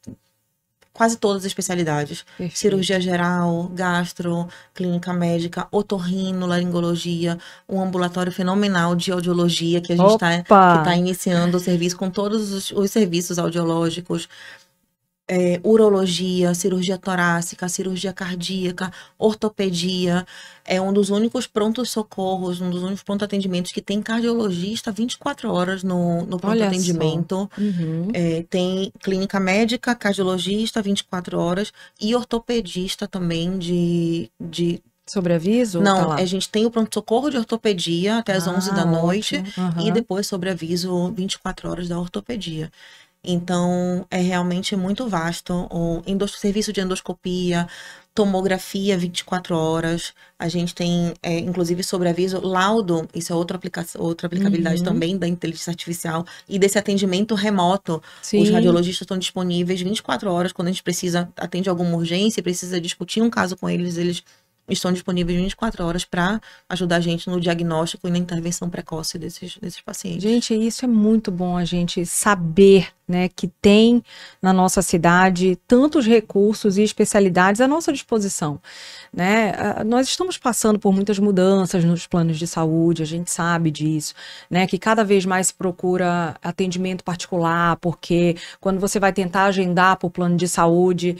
quase todas as especialidades. Cirurgia Perfeito. geral, gastro, clínica médica, otorrino, laringologia, um ambulatório fenomenal de audiologia que a gente que tá Opa! iniciando o serviço com todos os serviços audiológicos. Urologia, cirurgia torácica, cirurgia cardíaca, ortopedia. É um dos únicos prontos-socorros, um dos únicos pronto-atendimentos que tem cardiologista 24 horas no Olha só. pronto-atendimento. Uhum. Tem clínica médica, cardiologista 24 horas e ortopedista também de... Sobreaviso ou tá Não, lá? a gente tem o pronto-socorro de ortopedia até as 11 da Ah, noite ótimo. e Aham. depois sobreaviso 24 horas da ortopedia. Então, é realmente muito vasto. O serviço de endoscopia, tomografia 24 horas. A gente tem, inclusive, sobreaviso, laudo. Isso é outra aplicabilidade Uhum. também da inteligência artificial e desse atendimento remoto. Os Sim. radiologistas estão disponíveis 24 horas. Quando a gente atende alguma urgência e precisa discutir um caso com eles, eles estão disponíveis 24 horas para ajudar a gente no diagnóstico e na intervenção precoce desses pacientes. Gente, isso é muito bom a gente saber, né, que tem na nossa cidade tantos recursos e especialidades à nossa disposição, né? Nós estamos passando por muitas mudanças nos planos de saúde, a gente sabe disso, né? Que cada vez mais se procura atendimento particular, porque quando você vai tentar agendar por plano de saúde,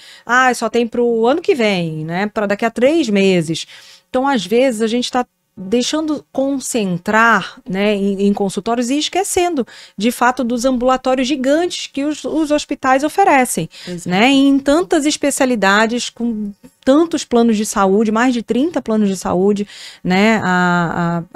só tem para o ano que vem, né? Para daqui a 3 meses. Então, às vezes, a gente está deixando concentrar, né, em consultórios e esquecendo, de fato, dos ambulatórios gigantes que os hospitais oferecem, Exato. né, em tantas especialidades, com tantos planos de saúde, mais de 30 planos de saúde, né,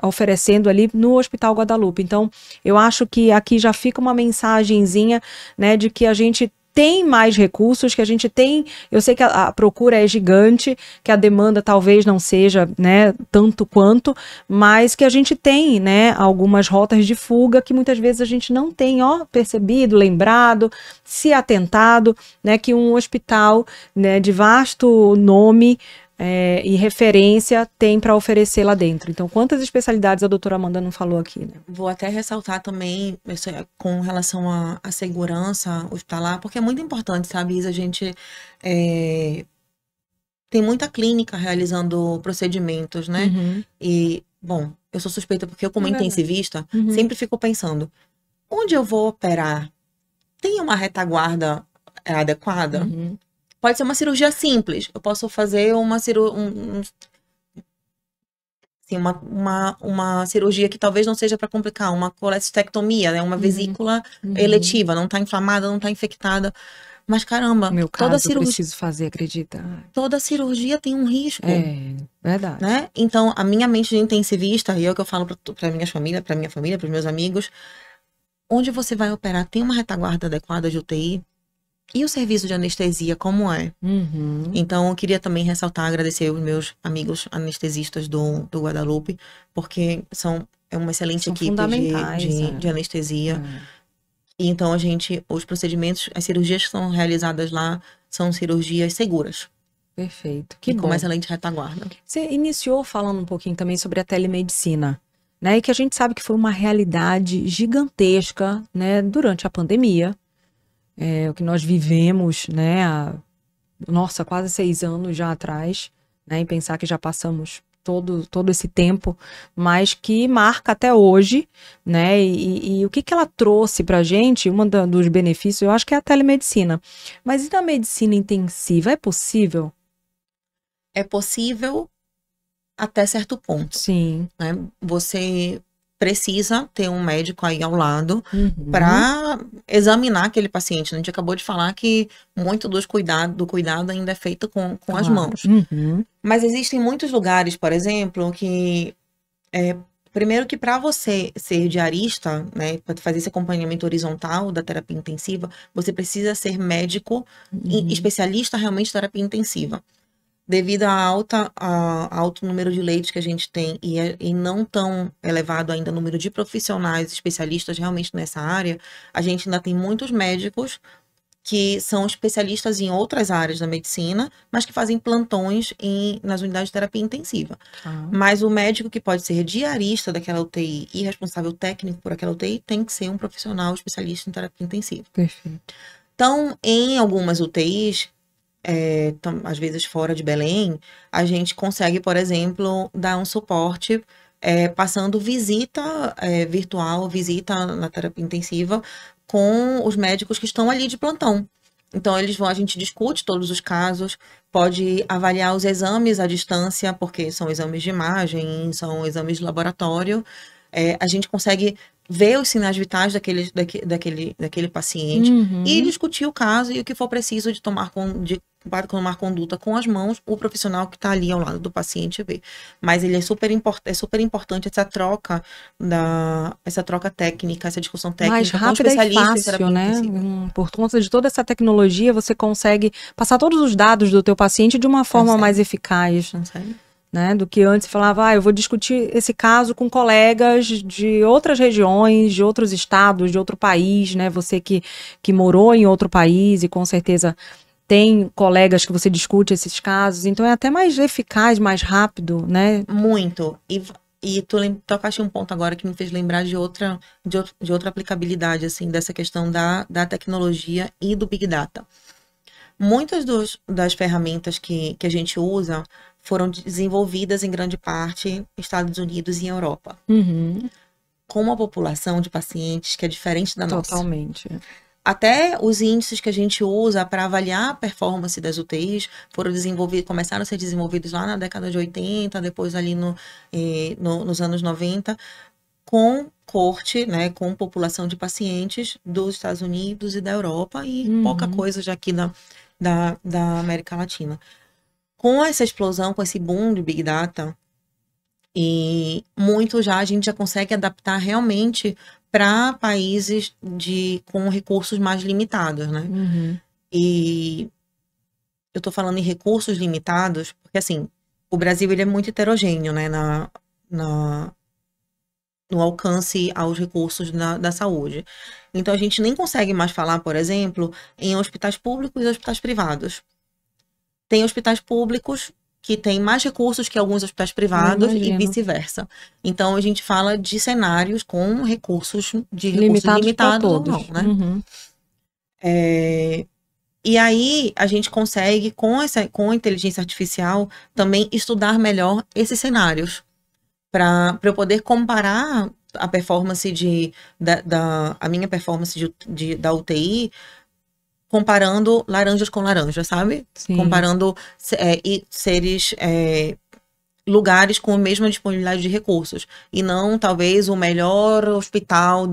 oferecendo ali no Hospital Guadalupe. Então, eu acho que aqui já fica uma mensagenzinha, né, de que a gente tem mais recursos, que a gente tem, eu sei que a procura é gigante, que a demanda talvez não seja, né, tanto quanto, mas que a gente tem, né, algumas rotas de fuga que muitas vezes a gente não tem, percebido, lembrado, se atentado, né, que um hospital, né, de vasto nome e referência tem para oferecer lá dentro. Então, quantas especialidades a doutora Amanda não falou aqui, né? Vou até ressaltar também com relação à segurança hospitalar, porque é muito importante, sabe, Isa? A gente tem muita clínica realizando procedimentos, né? Uhum. E, bom, eu sou suspeita porque eu, como intensivista, Uhum. sempre fico pensando, onde eu vou operar? Tem uma retaguarda adequada? Uhum. Pode ser uma cirurgia simples. Eu posso fazer uma cirurgia que talvez não seja para complicar, uma colestectomia, né? Uma vesícula eletiva, não está inflamada, não está infectada. Mas caramba, No meu caso, eu preciso fazer, acredita? toda cirurgia tem um risco. É, verdade. Né? Então, a minha mente de intensivista, e é o que eu falo para minha família, para os meus amigos, onde você vai operar tem uma retaguarda adequada de UTI? E o serviço de anestesia, como é? Uhum. Então, eu queria também ressaltar, agradecer os meus amigos anestesistas do Guadalupe, porque é uma excelente São equipe fundamentais, de anestesia. E então, os procedimentos, as cirurgias que são realizadas lá são cirurgias seguras. Perfeito. Que bom. Com uma excelente retaguarda. Você iniciou falando um pouquinho também sobre a telemedicina, né? E que a gente sabe que foi uma realidade gigantesca, né? Durante a pandemia. O que nós vivemos, né? Nossa, quase 6 anos já atrás, né? E pensar que já passamos todo esse tempo, mas que marca até hoje, né? E o que ela trouxe pra gente, dos benefícios, eu acho que é a telemedicina. Mas e na medicina intensiva, é possível? É possível até certo ponto. Sim. Né? Você precisa ter um médico aí ao lado para examinar aquele paciente. A gente acabou de falar que muito do cuidado ainda é feito com as mãos. Mas existem muitos lugares, por exemplo, que primeiro que para você ser diarista, né, para fazer esse acompanhamento horizontal da terapia intensiva, você precisa ser médico e especialista realmente em terapia intensiva. devido alto número de leitos que a gente tem e não tão elevado ainda o número de profissionais especialistas realmente nessa área, a gente ainda tem muitos médicos que são especialistas em outras áreas da medicina, mas que fazem plantões nas unidades de terapia intensiva. Mas o médico que pode ser diarista daquela UTI e responsável técnico por aquela UTI tem que ser um profissional especialista em terapia intensiva. Perfeito. Então, em algumas UTIs, às vezes fora de Belém, a gente consegue, por exemplo, dar um suporte passando visita virtual, visita na terapia intensiva com os médicos que estão ali de plantão. Então, a gente discute todos os casos, pode avaliar os exames à distância, porque são exames de imagem, são exames de laboratório. A gente consegue ver os sinais vitais daquele paciente e discutir o caso e o que for preciso de tomar conduta com as mãos, o profissional que está ali ao lado do paciente vê. Mas ele é super importante essa troca técnica, essa discussão técnica mais rápida e fácil, né? Por conta de toda essa tecnologia, você consegue passar todos os dados do teu paciente de uma forma mais eficaz. Né, do que antes falava, eu vou discutir esse caso com colegas de outras regiões, de outros estados, de outro país, né? Você que morou em outro país e com certeza tem colegas que você discute esses casos, então é até mais eficaz, mais rápido, né? Muito. E tu tocaste um ponto agora que me fez lembrar de outra aplicabilidade, assim, dessa questão da tecnologia e do Big Data. Muitas das ferramentas que a gente usa foram desenvolvidas em grande parte nos Estados Unidos e em Europa. Com uma população de pacientes que é diferente da nossa. Totalmente. Até os índices que a gente usa para avaliar a performance das UTIs começaram a ser desenvolvidos lá na década de 80, depois ali nos anos 90, com corte, né, com população de pacientes dos Estados Unidos e da Europa e pouca coisa já aqui da América Latina. Com essa explosão, com esse boom de Big Data, e muito a gente já consegue adaptar realmente para países com recursos mais limitados, né? E eu tô falando em recursos limitados, porque assim, o Brasil ele é muito heterogêneo, né, no alcance aos recursos da saúde. Então a gente nem consegue mais falar, por exemplo, em hospitais públicos e hospitais privados. Tem hospitais públicos que têm mais recursos que alguns hospitais privados e vice-versa. Então, a gente fala de cenários com recursos limitados ou não, né? E aí, a gente consegue, com a inteligência artificial, também estudar melhor esses cenários. Para eu poder comparar a performance a minha performance da UTI comparando laranjas com laranjas, sabe? Sim. Comparando lugares com a mesma disponibilidade de recursos. E não, talvez, o melhor hospital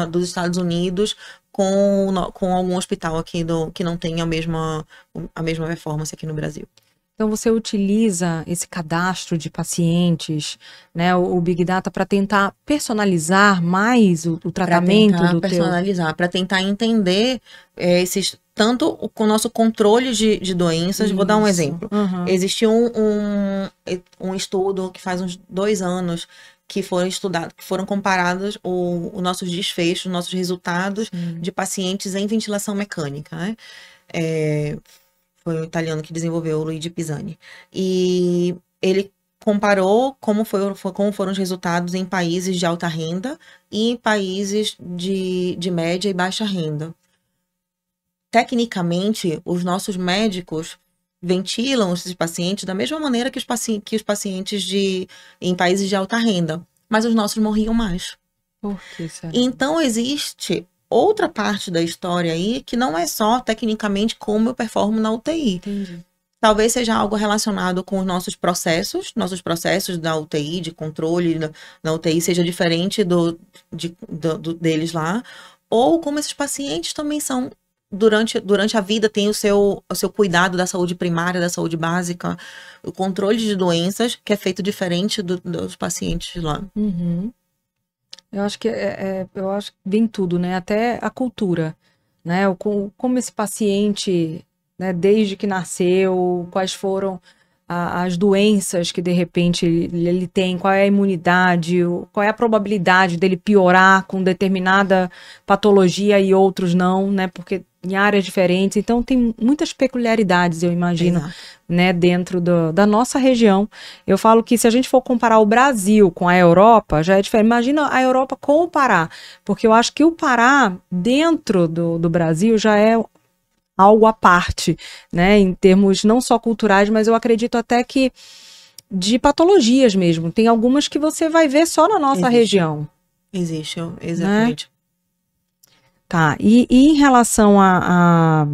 dos Estados Unidos com algum hospital aqui que não tenha a mesma performance aqui no Brasil. Então, você utiliza esse cadastro de pacientes, né, o Big Data, para tentar personalizar mais o tratamento para tentar entender tanto com o nosso controle de doenças. Isso. Vou dar um exemplo. Existiu um estudo que faz uns 2 anos que foram comparados os nossos desfechos, os nossos resultados de pacientes em ventilação mecânica, né? Foi um italiano que desenvolveu, o Luigi Pisani. E ele comparou como foram os resultados em países de alta renda e em países de média e baixa renda. Tecnicamente, os nossos médicos ventilam esses pacientes da mesma maneira que os pacientes em países de alta renda, mas os nossos morriam mais. Por que será? Então, existe outra parte da história aí que não é só tecnicamente como eu performo na UTI. Entendi. Talvez seja algo relacionado com os nossos processos da UTI, de controle na UTI, seja diferente deles lá, ou como esses pacientes também são, durante a vida, tem o seu cuidado da saúde primária, da saúde básica, o controle de doenças, que é feito diferente dos pacientes lá. Eu acho que vem tudo, né? Até a cultura, né? Como esse paciente, né, desde que nasceu, quais foram as doenças que de repente ele tem, qual é a imunidade, qual é a probabilidade dele piorar com determinada patologia e outros não, né? Porque em áreas diferentes, então tem muitas peculiaridades, eu imagino, Exato. né, dentro da nossa região. Eu falo que se a gente for comparar o Brasil com a Europa, já é diferente. Imagina a Europa com o Pará, porque eu acho que o Pará, dentro do Brasil, já é algo à parte, né, em termos não só culturais, mas eu acredito até que de patologias mesmo. Tem algumas que você vai ver só na nossa região. Existe, exatamente. Né? Tá, e em relação a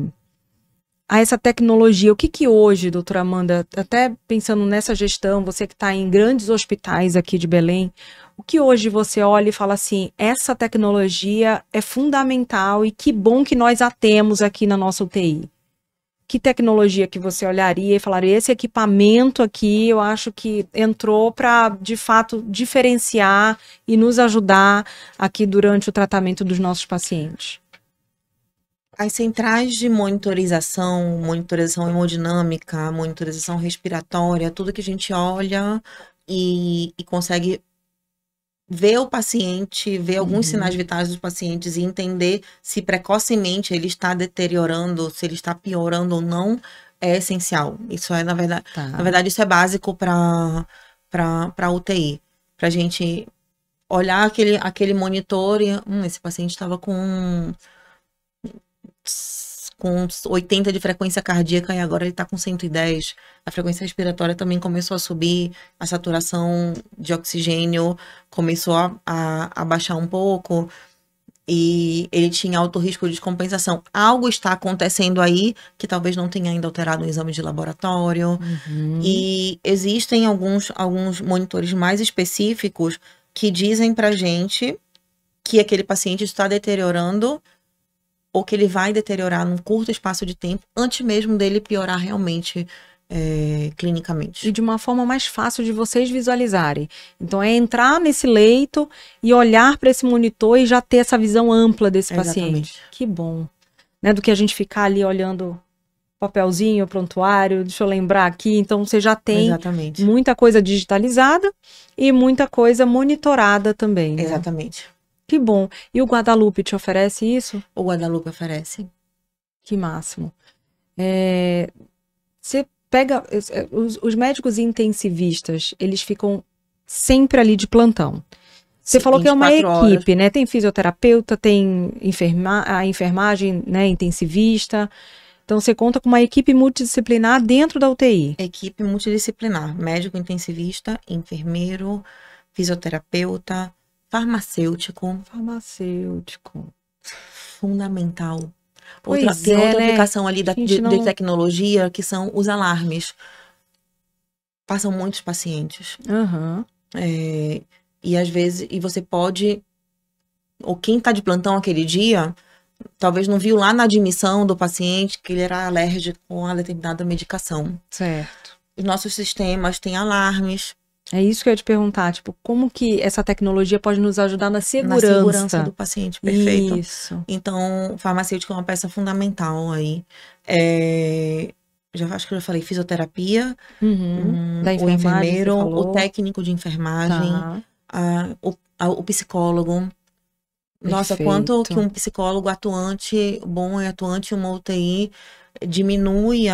essa tecnologia, o que hoje, doutora Amanda, até pensando nessa gestão, você que está em grandes hospitais aqui de Belém, o que hoje você olha e fala assim, essa tecnologia é fundamental e que bom que nós a temos aqui na nossa UTI? Que tecnologia que você olharia e falaria, esse equipamento aqui eu acho que entrou para, de fato, diferenciar e nos ajudar aqui durante o tratamento dos nossos pacientes? As centrais de monitorização hemodinâmica, monitorização respiratória, tudo que a gente olha e consegue ver o paciente, ver alguns sinais vitais dos pacientes e entender se precocemente ele está deteriorando, se ele está piorando ou não, é essencial. Isso é, na verdade, isso é básico para UTI. Para a gente olhar aquele monitor e esse paciente estava com 80 de frequência cardíaca e agora ele está com 110. A frequência respiratória também começou a subir, a saturação de oxigênio começou a baixar um pouco e ele tinha alto risco de descompensação. Algo está acontecendo aí que talvez não tenha ainda alterado o exame de laboratório. E existem alguns monitores mais específicos que dizem pra gente que aquele paciente está deteriorando ou que ele vai deteriorar num curto espaço de tempo, antes mesmo dele piorar realmente clinicamente. E de uma forma mais fácil de vocês visualizarem. Então, é entrar nesse leito e olhar para esse monitor e já ter essa visão ampla desse paciente. Que bom. Né, do que a gente ficar ali olhando papelzinho, prontuário, deixa eu lembrar aqui. Então, você já tem muita coisa digitalizada e muita coisa monitorada também. Né? Exatamente. Que bom. E o Guadalupe te oferece isso? O Guadalupe oferece. Que máximo. Você pega... Os médicos intensivistas, eles ficam sempre ali de plantão. Você falou que é uma equipe, né? Tem fisioterapeuta, tem a enfermagem, né, intensivista. Então, você conta com uma equipe multidisciplinar dentro da UTI. Equipe multidisciplinar. Médico intensivista, enfermeiro, fisioterapeuta, farmacêutico. Fundamental. Tem outra aplicação ali de tecnologia, que são os alarmes. Passam muitos pacientes. E às vezes, você pode... Ou quem está de plantão aquele dia, talvez não viu lá na admissão do paciente que ele era alérgico a determinada medicação. Certo. Os nossos sistemas têm alarmes. É isso que eu ia te perguntar, tipo, como que essa tecnologia pode nos ajudar na segurança? Na segurança do paciente, perfeito. Isso. Então, o farmacêutico é uma peça fundamental aí. Acho que eu já falei fisioterapia, o enfermeiro, o técnico de enfermagem, o psicólogo. Nossa, quanto que um psicólogo atuante, bom e atuante em uma UTI, diminui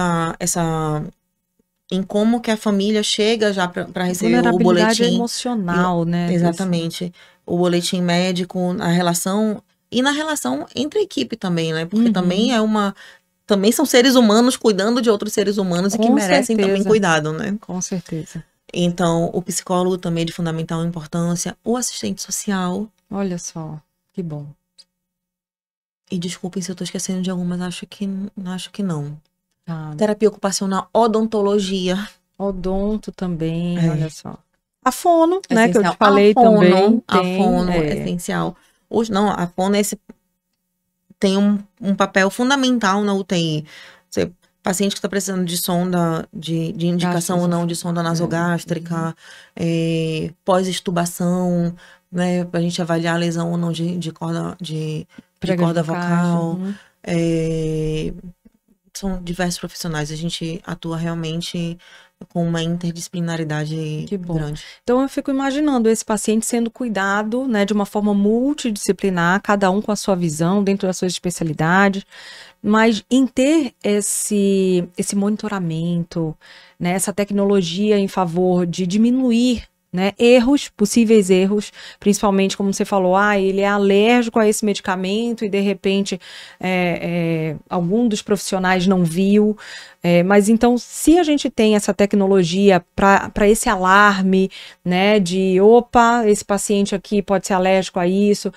em como que a família chega já para receber o boletim emocional, né? Exatamente. O boletim médico, na relação entre a equipe também, né? Porque também são seres humanos cuidando de outros seres humanos e que merecem também cuidado, né? Com certeza. Então, o psicólogo também é de fundamental importância, o assistente social. Olha só, que bom. E desculpem se eu tô esquecendo de algumas, acho que não. Terapia ocupacional, odontologia. Odonto também, olha só. A fono, né, que eu te falei também. A fono é essencial. Hoje, não, a fono tem um papel fundamental na UTI. Paciente que está precisando de sonda, de indicação ou não de sonda nasogástrica, pós-extubação, né, para a gente avaliar a lesão ou não de corda vocal. são diversos profissionais. A gente atua realmente com uma interdisciplinaridade grande. Então eu fico imaginando esse paciente sendo cuidado, né, de uma forma multidisciplinar, cada um com a sua visão, dentro da sua especialidade, mas em ter esse monitoramento, né, essa tecnologia em favor de diminuir, né, possíveis erros, principalmente como você falou, ele é alérgico a esse medicamento e de repente algum dos profissionais não viu, mas então se a gente tem essa tecnologia para esse alarme, né, de opa, esse paciente aqui pode ser alérgico a isso,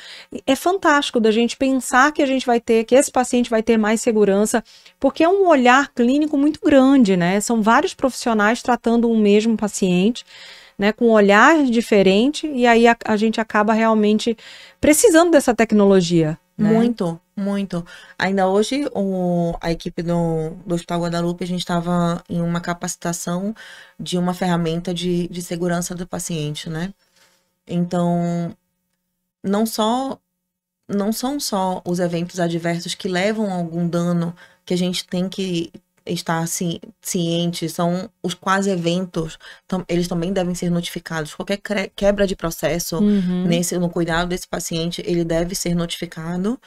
é fantástico da gente pensar que a gente vai ter, que esse paciente vai ter mais segurança, porque é um olhar clínico muito grande, né, são vários profissionais tratando um mesmo paciente, né, com um olhar diferente, e aí a gente acaba realmente precisando dessa tecnologia. Né? Muito, muito. Ainda hoje, a equipe do Hospital Guadalupe, a gente estava em uma capacitação de uma ferramenta de segurança do paciente, né? Então, não são só os eventos adversos que levam a algum dano que a gente tem que estar ciente, são os quase eventos, eles também devem ser notificados. Qualquer quebra de processo no cuidado desse paciente, ele deve ser notificado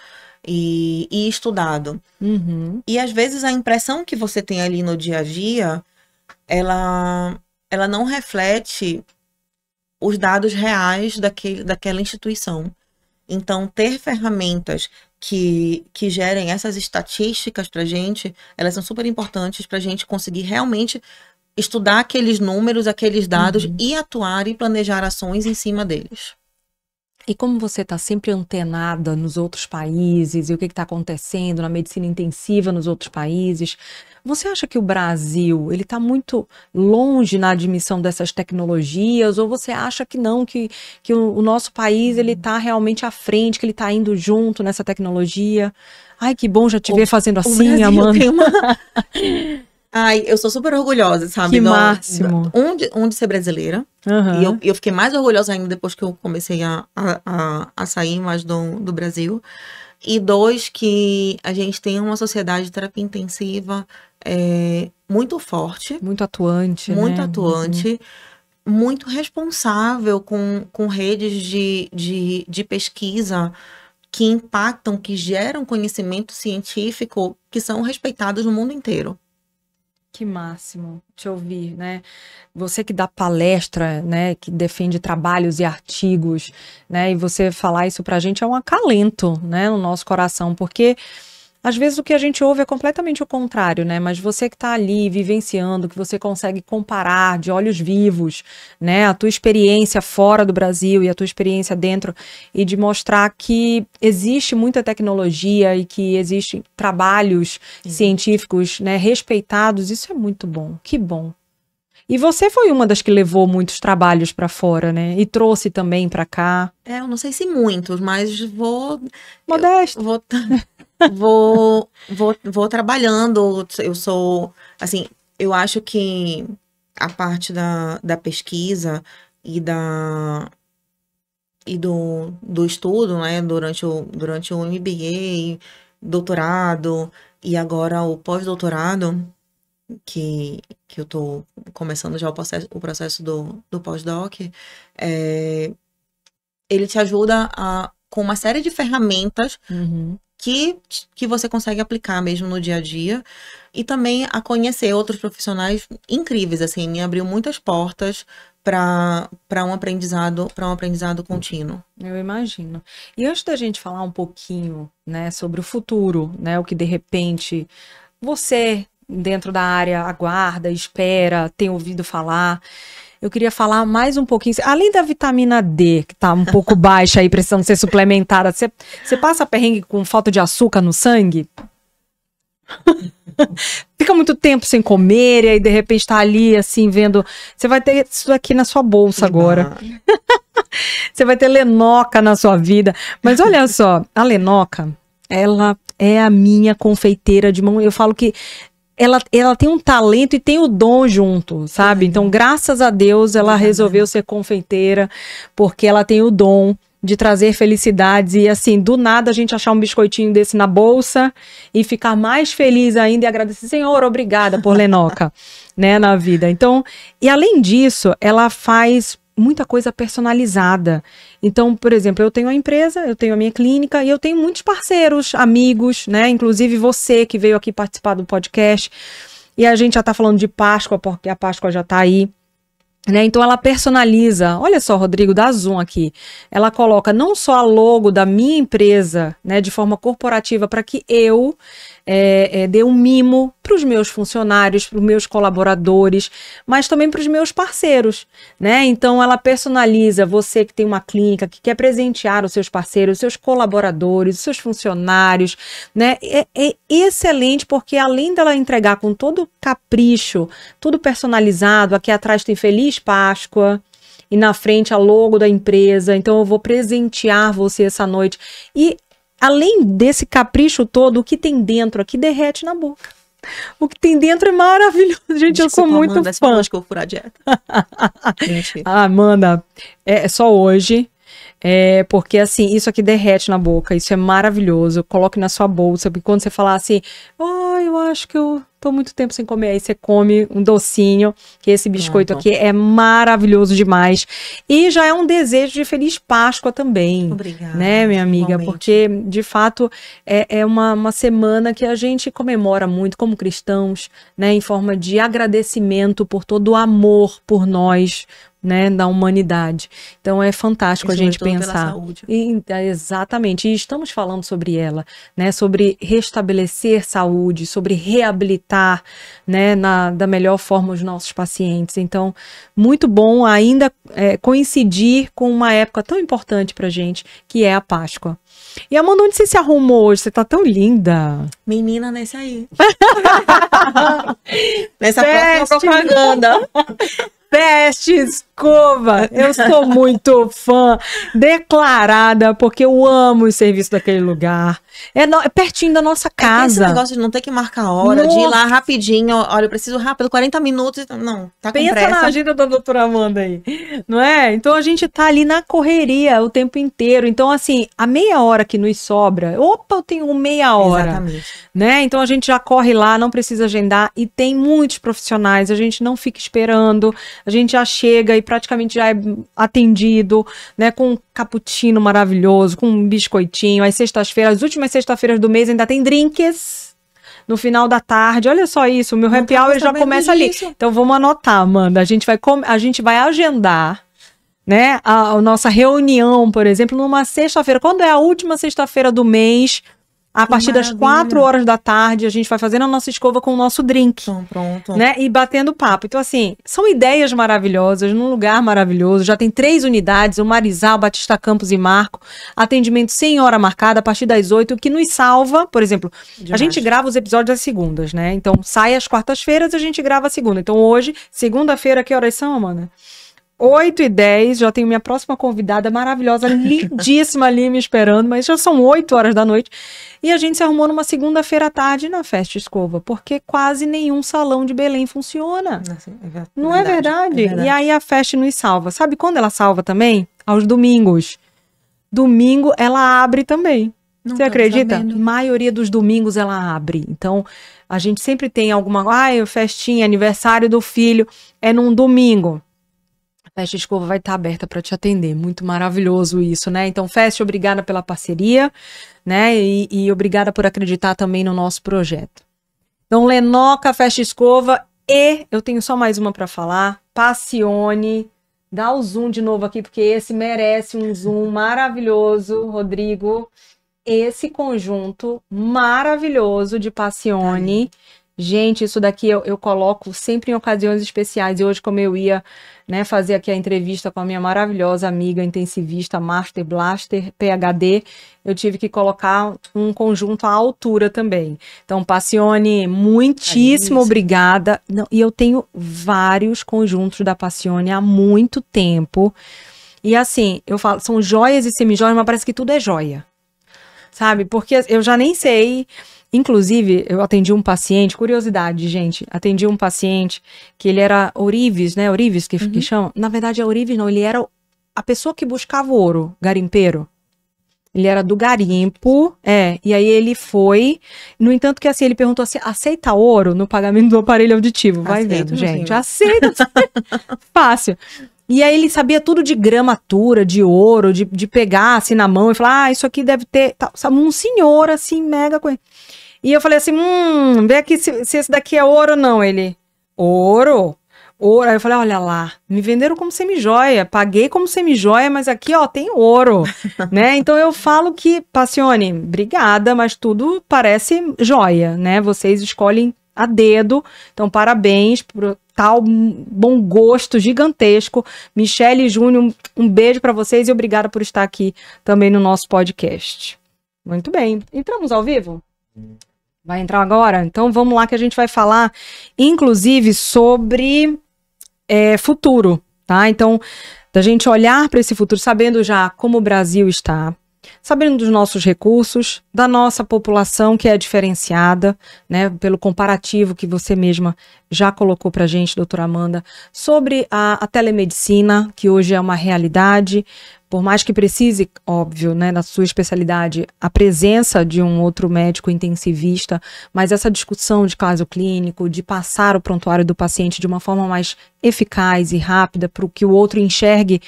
e estudado. E às vezes a impressão que você tem ali no dia a dia, ela não reflete os dados reais daquela instituição. Então, ter ferramentas que gerem essas estatísticas para a gente, elas são super importantes para a gente conseguir realmente estudar aqueles números, aqueles dados e atuar e planejar ações em cima deles. E como você está sempre antenada nos outros países e o que está acontecendo na medicina intensiva nos outros países, você acha que o Brasil ele está muito longe na admissão dessas tecnologias, ou você acha que não, que o nosso país ele está realmente à frente, que ele está indo junto nessa tecnologia? Ai, que bom já te ver fazendo assim, Amanda. Ai, eu sou super orgulhosa, sabe? Que máximo. De ser brasileira. E eu fiquei mais orgulhosa ainda depois que eu comecei a sair mais do Brasil. E 2, que a gente tem uma sociedade de terapia intensiva muito forte. Muito atuante, muito atuante. Muito responsável com redes de pesquisa que impactam, que geram conhecimento científico, que são respeitados no mundo inteiro. Que máximo te ouvir, né? Você que dá palestra, né? Que defende trabalhos e artigos, né? E você falar isso pra gente é um acalento, né? No nosso coração, porque às vezes o que a gente ouve é completamente o contrário, né? Mas você que está ali vivenciando, que você consegue comparar de olhos vivos, né? A tua experiência fora do Brasil e a tua experiência dentro, e de mostrar que existe muita tecnologia e que existem trabalhos científicos, né, respeitados, isso é muito bom. Que bom. E você foi uma das que levou muitos trabalhos para fora, né? E trouxe também para cá. Eu não sei se muitos, mas vou... Modesto. Vou trabalhando. Eu sou, assim, eu acho que a parte da pesquisa e do estudo, né, durante o MBA, doutorado e agora o pós-doutorado, que eu tô começando já o processo do pós-doc, ele te ajuda com uma série de ferramentas que você consegue aplicar mesmo no dia a dia, e também a conhecer outros profissionais incríveis, assim, me abriu muitas portas para um aprendizado contínuo. Eu imagino. E antes da gente falar um pouquinho, né, sobre o futuro, né, o que de repente você dentro da área aguarda, espera, tem ouvido falar, eu queria falar mais um pouquinho, além da vitamina D, que tá um pouco baixa aí, precisando ser suplementada, você passa perrengue com falta de açúcar no sangue? Fica muito tempo sem comer, e aí de repente tá ali, assim, vendo, você vai ter isso aqui na sua bolsa agora. Você vai ter Lenoca na sua vida. Mas olha só, a Lenoca, ela é a minha confeiteira de mão, eu falo que ela tem um talento e tem o dom junto, sabe? Então, graças a Deus, ela resolveu ser confeiteira, porque ela tem o dom, de trazer felicidades e assim, do nada a gente achar um biscoitinho desse na bolsa e ficar mais feliz ainda e agradecer, Senhor, obrigada por Lenoca, né, na vida. Então, e além disso, ela faz muita coisa personalizada. Então, por exemplo, eu tenho a empresa, eu tenho a minha clínica e eu tenho muitos parceiros, amigos, né, inclusive você que veio aqui participar do podcast e a gente já tá falando de Páscoa, porque a Páscoa já tá aí. Né? Então ela personaliza, olha só, Rodrigo, dá zoom aqui, ela coloca não só a logo da minha empresa, né, de forma corporativa para que eu dê um mimo para os meus funcionários, para os meus colaboradores, mas também para os meus parceiros, né? Então ela personaliza, você que tem uma clínica, que quer presentear os seus parceiros, os seus colaboradores, os seus funcionários, né? É excelente porque além dela entregar com todo capricho, tudo personalizado, aqui atrás tem Feliz Páscoa, e na frente a logo da empresa, então eu vou presentear você essa noite. E além desse capricho todo, o que tem dentro aqui derrete na boca. O que tem dentro é maravilhoso. Gente, eu sou muito Amanda, fã. acho que eu vou furar a dieta. Amanda, é só hoje. Porque assim, isso aqui derrete na boca, isso é maravilhoso. Coloque na sua bolsa, porque quando você falar assim, eu acho que eu tô muito tempo sem comer, aí você come um docinho, que esse biscoito aqui é maravilhoso demais. E já é um desejo de Feliz Páscoa também. Obrigada. Né, minha amiga? Igualmente. Porque, de fato, é uma semana que a gente comemora muito como cristãos, né, em forma de agradecimento por todo o amor por nós, né, da humanidade. Então é fantástico a gente pensar. Exatamente. E estamos falando sobre ela, né, sobre restabelecer saúde, sobre reabilitar, né, da melhor forma os nossos pacientes. Então, muito bom ainda coincidir com uma época tão importante pra gente, que é a Páscoa. E Amanda, onde você se arrumou hoje? Você tá tão linda. Menina, nesse aí. Nessa próxima propaganda. Peste Escova, eu sou muito fã, declarada, porque eu amo o serviço daquele lugar. É pertinho da nossa casa. Esse negócio de não ter que marcar a hora, de ir lá rapidinho, olha, eu preciso rápido, 40 minutos, não, tá com pressa. Pensa na agenda da doutora Amanda aí, não é? Então a gente tá ali na correria o tempo inteiro, então assim, a meia hora que nos sobra, eu tenho meia hora. Exatamente. Né? Então a gente já corre lá, não precisa agendar e tem muitos profissionais, a gente não fica esperando, a gente já chega e praticamente já é atendido, né, com um cappuccino maravilhoso, com um biscoitinho. Às sextas-feiras, as últimas sextas-feiras do mês ainda tem drinks no final da tarde. Olha só isso, o meu happy hour já começa ali. Então vamos anotar, Amanda, a gente vai agendar, né, a nossa reunião, por exemplo, numa sexta-feira. Quando é a última sexta-feira do mês, a partir das 4 horas da tarde, a gente vai fazendo a nossa escova com o nosso drink. Pronto. Né? E batendo papo. Então, assim, são ideias maravilhosas, num lugar maravilhoso. Já tem 3 unidades, o Marizal, Batista Campos e Marco. Atendimento sem hora marcada, a partir das 8, o que nos salva, por exemplo, a gente grava os episódios às segundas, né? Então, sai às quartas-feiras, a gente grava a segunda. Então, hoje, segunda-feira, que horas são, Amanda? 8h10, já tenho minha próxima convidada maravilhosa, lindíssima ali me esperando, mas já são 8 horas da noite. E a gente se arrumou numa segunda-feira à tarde na Festa Escova, porque quase nenhum salão de Belém funciona. Não é verdade? E aí a Festa nos salva. Sabe quando ela salva também? Aos domingos. Domingo ela abre também. Você acredita? A maioria dos domingos ela abre. Então, a gente sempre tem alguma... festinha, aniversário do filho, é num domingo. A Festa Escova vai estar aberta para te atender. Muito maravilhoso isso, né? Então, Festa, obrigada pela parceria, né? E obrigada por acreditar também no nosso projeto. Então, Lenoca, Festa Escova e eu tenho só mais uma para falar. Passione. Dá o zoom de novo aqui, porque esse merece um zoom maravilhoso, Rodrigo. Esse conjunto maravilhoso de Passione. Gente, isso daqui eu coloco sempre em ocasiões especiais. E hoje, como eu ia, né, fazer aqui a entrevista com a minha maravilhosa amiga intensivista, Master Blaster, PhD, eu tive que colocar um conjunto à altura também. Então, Passione, muitíssimo obrigada. Não, e eu tenho vários conjuntos da Passione há muito tempo. E assim, eu falo, são joias e semijoias, mas parece que tudo é joia. Sabe? Porque eu já nem sei... Inclusive, eu atendi um paciente, curiosidade, gente, atendi um paciente que ele era ourives, né? Ourives que chama? Na verdade, é ourives não, ele era a pessoa que buscava ouro, garimpeiro. Ele era do garimpo, e aí ele foi, no entanto que assim, ele perguntou assim, aceita ouro no pagamento do aparelho auditivo? Vai Aceito, vendo, gente, senhor. aceita, fácil. E aí ele sabia tudo de gramatura, de ouro, de pegar assim na mão e falar, isso aqui deve ter, tal, sabe, um senhor assim, mega coisa. E eu falei assim, vê aqui se esse daqui é ouro ou não. Ele, ouro? Ouro. Aí eu falei, olha lá, me venderam como semijoia, paguei como semijoia, mas aqui, ó, tem ouro, né? Então eu falo que, Passione, obrigada, mas tudo parece joia, né? Vocês escolhem a dedo, então parabéns por tal bom gosto gigantesco. Michele e Júnior, um beijo para vocês e obrigada por estar aqui também no nosso podcast. Muito bem, entramos ao vivo? Vai entrar agora? Então vamos lá que a gente vai falar, inclusive, sobre futuro, tá? Então, da gente olhar para esse futuro, sabendo já como o Brasil está, sabendo dos nossos recursos, da nossa população que é diferenciada, né? Pelo comparativo que você mesma já colocou para a gente, doutora Amanda, sobre a telemedicina, que hoje é uma realidade, por mais que precise, óbvio, né, na sua especialidade, a presença de um outro médico intensivista, mas essa discussão de caso clínico, de passar o prontuário do paciente de uma forma mais eficaz e rápida para que o outro enxergue,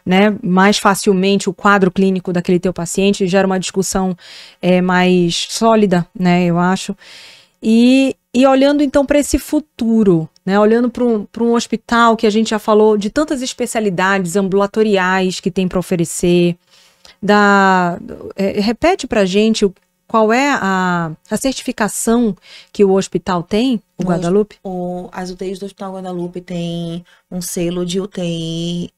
né, mais facilmente o quadro clínico daquele teu paciente, gera uma discussão mais sólida, né, eu acho. E olhando então para esse futuro, né, olhando para um hospital que a gente já falou de tantas especialidades ambulatoriais que tem para oferecer, repete para a gente qual é a certificação que o hospital tem, o Guadalupe? As UTIs do Hospital Guadalupe têm um selo de UTI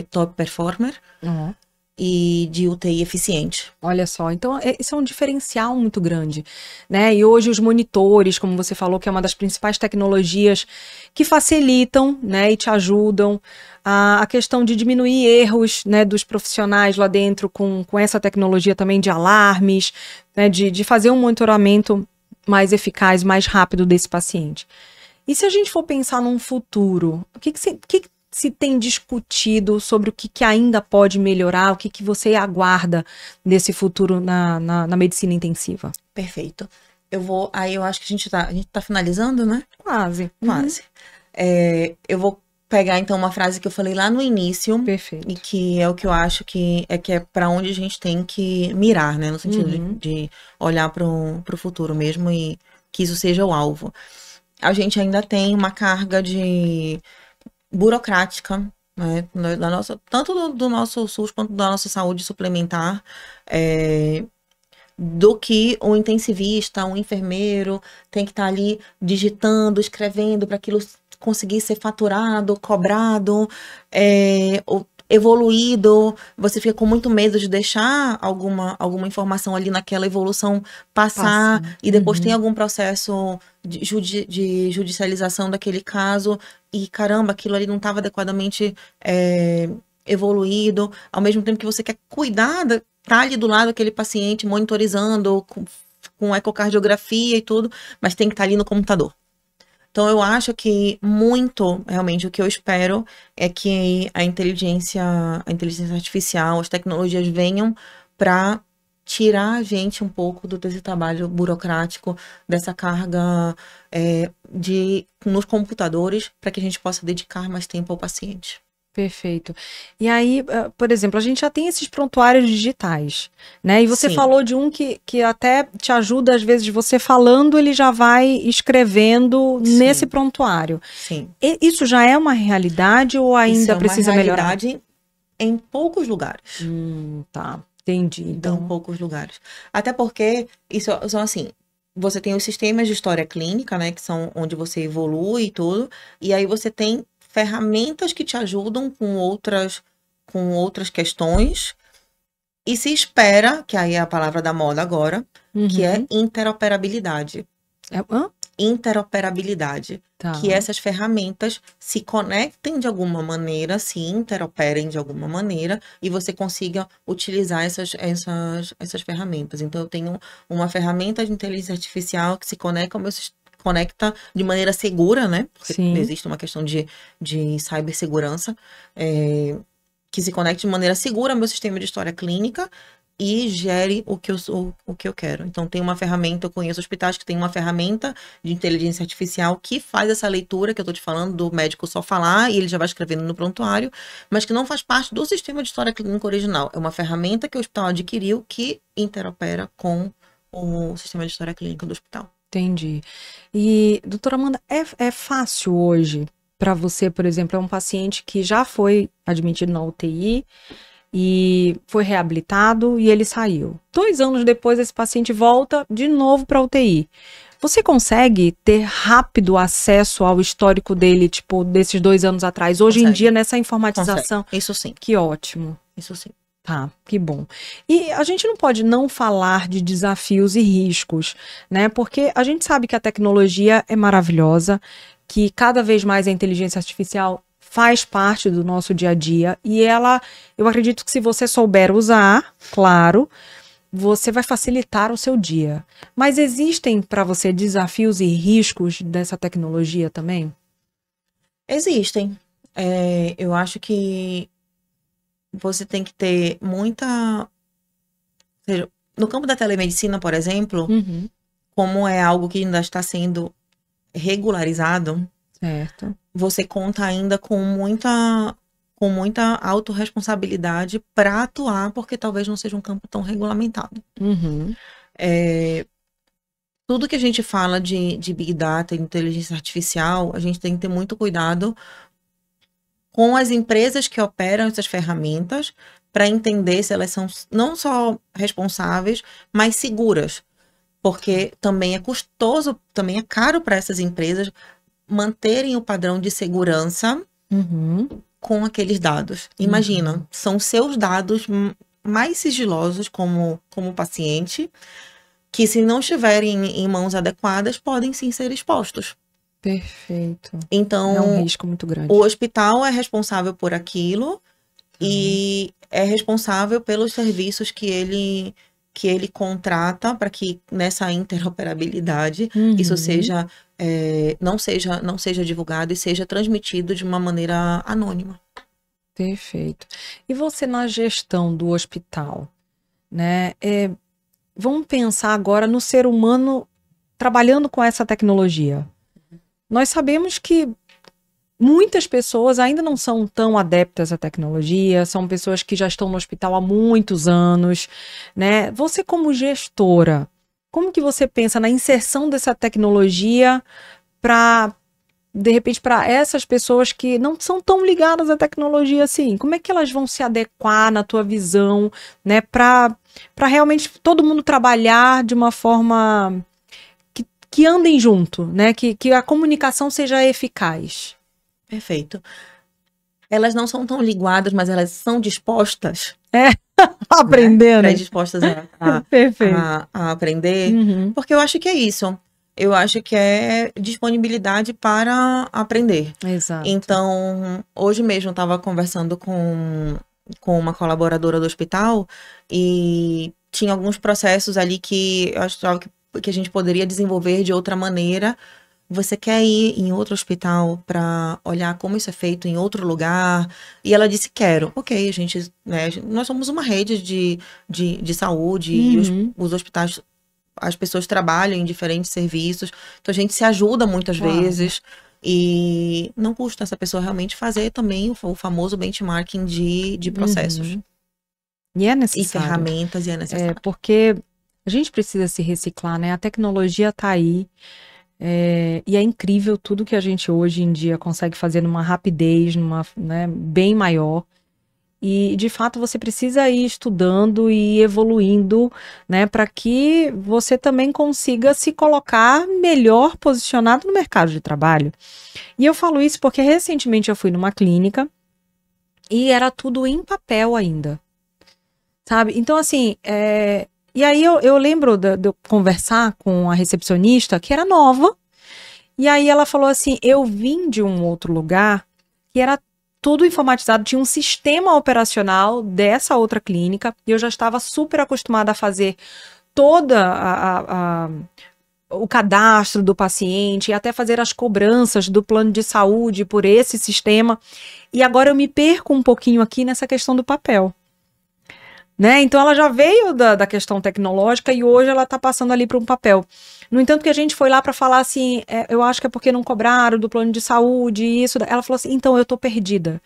Top Performer. Uhum. E de UTI eficiente. Olha só, então isso é um diferencial muito grande, né? E hoje os monitores, como você falou, que é uma das principais tecnologias que facilitam, né, e te ajudam a questão de diminuir erros, né, dos profissionais lá dentro com essa tecnologia também de alarmes, né, de fazer um monitoramento mais eficaz, mais rápido desse paciente. E se a gente for pensar num futuro, o que se tem discutido sobre o que ainda pode melhorar, o que você aguarda desse futuro na medicina intensiva? Perfeito. Eu acho que a gente tá finalizando, né? Quase. Quase. Eu vou pegar então uma frase que eu falei lá no início. Perfeito. E que é o que eu acho que é para onde a gente tem que mirar, né? No sentido de olhar para o futuro mesmo e que isso seja o alvo. A gente ainda tem uma carga de burocrática, né, tanto do nosso SUS quanto da nossa saúde suplementar, do que o intensivista, o enfermeiro tem que estar ali digitando, escrevendo para aquilo conseguir ser faturado, cobrado, evoluído. Você fica com muito medo de deixar alguma informação ali naquela evolução passar e depois tem algum processo de judicialização daquele caso e caramba, aquilo ali não estava adequadamente evoluído, ao mesmo tempo que você quer cuidar, tá ali do lado daquele paciente monitorizando com ecocardiografia e tudo, mas tem que estar ali no computador. Então, eu acho que realmente, o que eu espero é que a inteligência artificial, as tecnologias venham para tirar a gente um pouco desse trabalho burocrático, dessa carga nos computadores, para que a gente possa dedicar mais tempo ao paciente. Perfeito. E aí, por exemplo, a gente já tem esses prontuários digitais, né? E você falou de um que até te ajuda, às vezes, você falando, ele já vai escrevendo nesse prontuário. Sim. Isso já é uma realidade ou ainda precisa melhorar? Isso é uma realidade em poucos lugares. Tá, entendi. Então, em poucos lugares. Até porque, isso são assim, você tem os sistemas de história clínica, né? Que são onde você evolui e tudo. E aí você tem ferramentas que te ajudam com outras questões e se espera, que aí é a palavra da moda agora, que é interoperabilidade. Interoperabilidade. Tá. Que essas ferramentas se conectem de alguma maneira, se interoperem de alguma maneira e você consiga utilizar essas ferramentas. Então, eu tenho uma ferramenta de inteligência artificial que se conecta ao meu sistema, conecta de maneira segura, né? Porque existe uma questão de cibersegurança. que se conecte de maneira segura ao meu sistema de história clínica e gere o que eu quero. Então, tem uma ferramenta, eu conheço hospitais que tem uma ferramenta de inteligência artificial que faz essa leitura que eu tô te falando, do médico só falar e ele já vai escrevendo no prontuário, mas que não faz parte do sistema de história clínica original. É uma ferramenta que o hospital adquiriu que interopera com o sistema de história clínica do hospital. Entendi. E, doutora Amanda, é fácil hoje para você, por exemplo, é um paciente que já foi admitido na UTI e foi reabilitado e ele saiu. 2 anos depois, esse paciente volta de novo para a UTI. Você consegue ter rápido acesso ao histórico dele, tipo, desses 2 anos atrás? Hoje em dia, nessa informatização? Consegue. Isso sim. Que ótimo. Isso sim. Tá, que bom. E a gente não pode não falar de desafios e riscos, né? Porque a gente sabe que a tecnologia é maravilhosa, que cada vez mais a inteligência artificial faz parte do nosso dia a dia e ela, eu acredito que se você souber usar, claro, você vai facilitar o seu dia. Mas existem para você desafios e riscos dessa tecnologia também? Existem. Eu acho que você tem que ter muita... Ou seja, no campo da telemedicina, por exemplo, como é algo que ainda está sendo regularizado, certo, você conta ainda com muita autorresponsabilidade para atuar, porque talvez não seja um campo tão regulamentado. Tudo que a gente fala de Big Data e inteligência artificial, a gente tem que ter muito cuidado com as empresas que operam essas ferramentas para entender se elas são não só responsáveis, mas seguras. Porque também é custoso, também é caro para essas empresas manterem o padrão de segurança com aqueles dados. Imagina, são seus dados mais sigilosos como paciente, que se não estiverem em mãos adequadas, podem sim ser expostos. Perfeito. Então, é um risco muito grande. O hospital é responsável por aquilo e é responsável pelos serviços que ele contrata para que nessa interoperabilidade isso seja não seja divulgado e seja transmitido de uma maneira anônima. Perfeito. E você na gestão do hospital, né? Vamos pensar agora no ser humano trabalhando com essa tecnologia. Nós sabemos que muitas pessoas ainda não são tão adeptas à tecnologia, são pessoas que já estão no hospital há muitos anos, né? Você como gestora, como que você pensa na inserção dessa tecnologia para, de repente, para essas pessoas que não são tão ligadas à tecnologia assim? Como é que elas vão se adequar na tua visão, né? Para realmente todo mundo trabalhar de uma forma que andem junto, né? Que a comunicação seja eficaz. Perfeito. Elas não são tão ligadas, mas elas são dispostas. Aprendendo. Né? Dispostas a aprender. Porque eu acho que é isso. Eu acho que é disponibilidade para aprender. Exato. Então, hoje mesmo eu estava conversando com uma colaboradora do hospital e tinha alguns processos ali que eu achava que a gente poderia desenvolver de outra maneira. Você quer ir em outro hospital para olhar como isso é feito em outro lugar? E ela disse, quero. Ok, a gente, né, nós somos uma rede de saúde e os hospitais, as pessoas trabalham em diferentes serviços, então a gente se ajuda muitas vezes e não custa essa pessoa realmente fazer também o famoso benchmarking de processos. E é necessário. E ferramentas, e é necessário. Porque a gente precisa se reciclar, né? A tecnologia está aí. E é incrível tudo que a gente hoje em dia consegue fazer numa rapidez, né, bem maior. E, de fato, você precisa ir estudando e evoluindo, né, para que você também consiga se colocar melhor posicionado no mercado de trabalho. E eu falo isso porque recentemente eu fui numa clínica e era tudo em papel ainda, sabe? Então, assim, e aí eu lembro de eu conversar com a recepcionista, que era nova, e aí ela falou assim, eu vim de um outro lugar que era tudo informatizado, tinha um sistema operacional dessa outra clínica, e eu já estava super acostumada a fazer toda o cadastro do paciente, até fazer as cobranças do plano de saúde por esse sistema. E agora eu me perco um pouquinho aqui nessa questão do papel. Né? Então ela já veio da questão tecnológica e hoje ela está passando ali para um papel. No entanto, que a gente foi lá para falar assim, eu acho que é porque não cobraram do plano de saúde, isso. Ela falou assim, então eu tô perdida.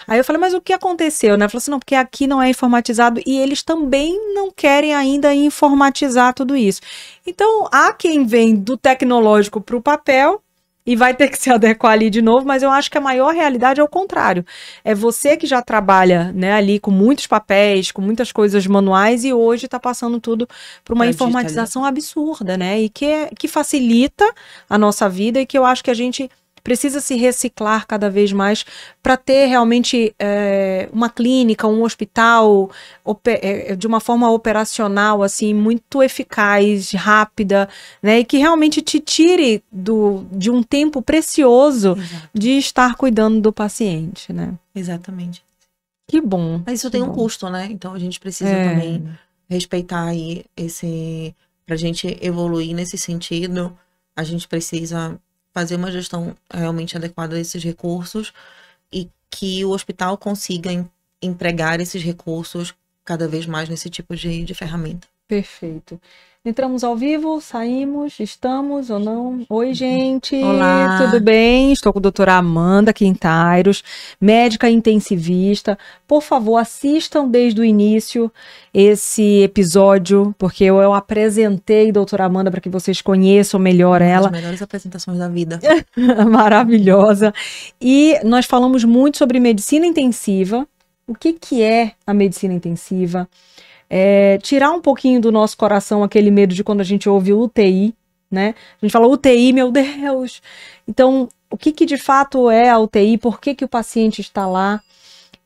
Aí eu falei, mas o que aconteceu? Né? Ela falou assim, não, porque aqui não é informatizado e eles também não querem ainda informatizar tudo isso. Então, há quem vem do tecnológico para o papel e vai ter que se adequar ali de novo, mas eu acho que a maior realidade é o contrário. É você que já trabalha, né, ali com muitos papéis, com muitas coisas manuais e hoje está passando tudo para uma informatização absurda, né? E que facilita a nossa vida e que eu acho que a gente precisa se reciclar cada vez mais para ter realmente uma clínica, um hospital de uma forma operacional, assim, muito eficaz, rápida, né? E que realmente te tire de um tempo precioso Exato. de estar cuidando do paciente, né? Exatamente. Que bom. Mas isso tem um custo, né? Então a gente precisa também respeitar aí pra gente evoluir nesse sentido, a gente precisa fazer uma gestão realmente adequada desses recursos e que o hospital consiga empregar esses recursos cada vez mais nesse tipo de ferramenta. Perfeito. Entramos ao vivo, saímos, estamos ou não? Oi, gente. Olá. Tudo bem? Estou com a doutora Amanda Quintairos, médica intensivista. Por favor, assistam desde o início esse episódio, porque eu apresentei a doutora Amanda para que vocês conheçam melhor ela. Uma das melhores apresentações da vida. Maravilhosa. E nós falamos muito sobre medicina intensiva. O que é a medicina intensiva? Tirar um pouquinho do nosso coração aquele medo de quando a gente ouve UTI, né? A gente fala UTI, meu Deus! Então, o que de fato é a UTI? Por que o paciente está lá?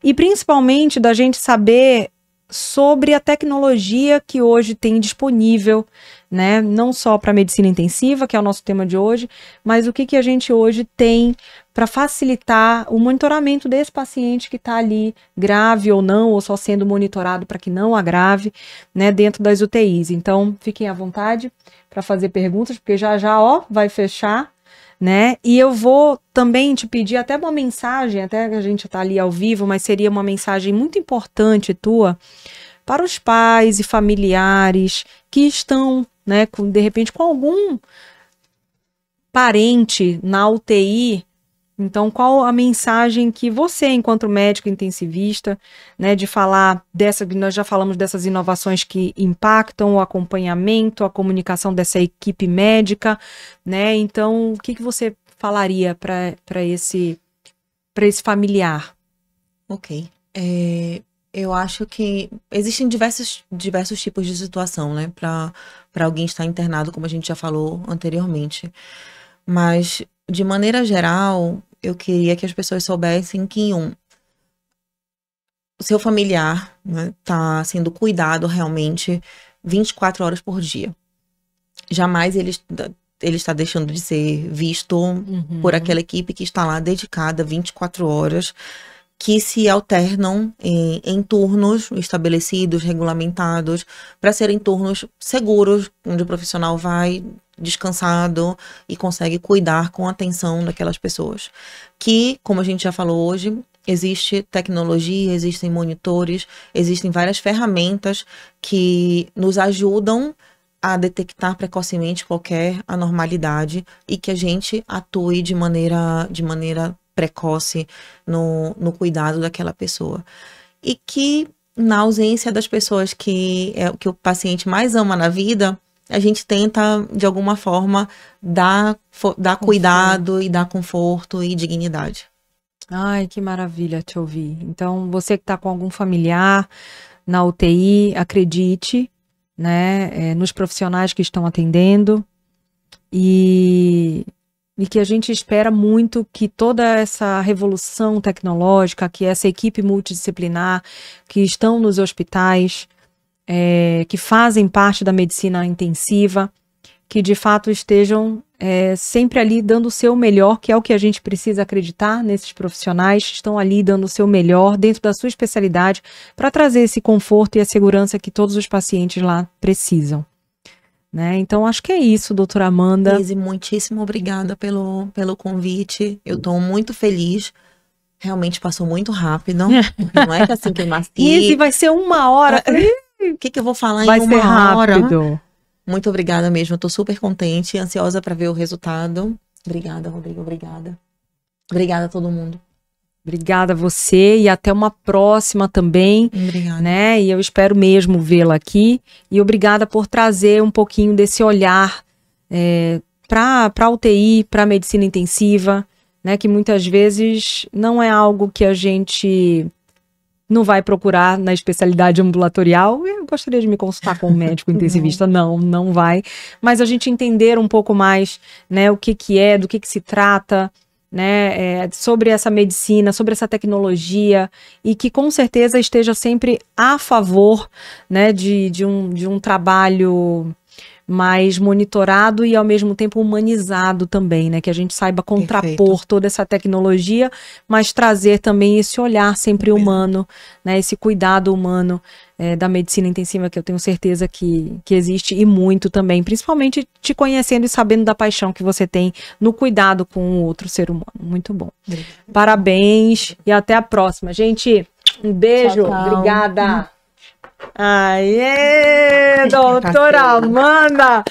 E principalmente da gente saber sobre a tecnologia que hoje tem disponível, né? Não só para medicina intensiva, que é o nosso tema de hoje, mas o que a gente hoje tem para facilitar o monitoramento desse paciente que está ali grave ou não, ou só sendo monitorado para que não agrave, né, dentro das UTIs. Então, fiquem à vontade para fazer perguntas, porque já vai fechar, né? E eu vou também te pedir até uma mensagem, até que a gente está ali ao vivo, mas seria uma mensagem muito importante tua para os pais e familiares que estão, né, de repente com algum parente na UTI. Então, qual a mensagem que você, enquanto médico intensivista, né, de falar nós já falamos dessas inovações que impactam o acompanhamento, a comunicação dessa equipe médica, né? Então, o que você falaria para esse familiar? Ok. Eu acho que existem diversos tipos de situação, né, para alguém estar internado, como a gente já falou anteriormente. Mas, de maneira geral, eu queria que as pessoas soubessem que, o seu familiar, né, tá sendo cuidado realmente 24 horas por dia. Jamais ele está deixando de ser visto por aquela equipe que está lá dedicada 24 horas, que se alternam em turnos estabelecidos, regulamentados, para serem turnos seguros, onde o profissional vai descansado e consegue cuidar com atenção daquelas pessoas. Que, como a gente já falou hoje, existe tecnologia, existem monitores, existem várias ferramentas que nos ajudam a detectar precocemente qualquer anormalidade e que a gente atue de maneira precoce no cuidado daquela pessoa. E que, na ausência das pessoas que o paciente mais ama na vida, a gente tenta, de alguma forma, dar cuidado e dar conforto e dignidade. Ai, que maravilha te ouvir. Então, você que está com algum familiar na UTI, acredite, né, nos profissionais que estão atendendo e que a gente espera muito que toda essa revolução tecnológica, que essa equipe multidisciplinar que estão nos hospitais, que fazem parte da medicina intensiva, que de fato estejam sempre ali dando o seu melhor, que é o que a gente precisa acreditar nesses profissionais, estão ali dando o seu melhor dentro da sua especialidade para trazer esse conforto e a segurança que todos os pacientes lá precisam. né? Então, acho que é isso, doutora Amanda. Lise, muitíssimo obrigada pelo convite. Eu estou muito feliz. Realmente passou muito rápido. Não é que assim que eu nasci. Lise, vai ser 1 hora. O que eu vou falar Vai em ser 1 hora? rápido. Muito obrigada mesmo. Eu tô super contente, ansiosa para ver o resultado. Obrigada, Rodrigo. Obrigada. Obrigada a todo mundo. Obrigada a você e até uma próxima também. Obrigada. Né? E eu espero mesmo vê-la aqui. E obrigada por trazer um pouquinho desse olhar para a UTI, para a medicina intensiva, né? Que muitas vezes não é algo que a gente não vai procurar na especialidade ambulatorial. Eu gostaria de me consultar com um médico intensivista. Não vai. Mas a gente entender um pouco mais, né, o que é, do que se trata, né, sobre essa medicina, sobre essa tecnologia, e que com certeza esteja sempre a favor, né, de um trabalho mais monitorado e ao mesmo tempo humanizado também, né, que a gente saiba contrapor toda essa tecnologia, mas trazer também esse olhar sempre humano, né, esse cuidado humano da medicina intensiva, que eu tenho certeza que existe, e muito também, principalmente te conhecendo e sabendo da paixão que você tem no cuidado com o outro ser humano. Muito bom. Obrigada. Parabéns e até a próxima. Gente, um beijo. Tchau, tchau. Obrigada. Aê, doutora Amanda!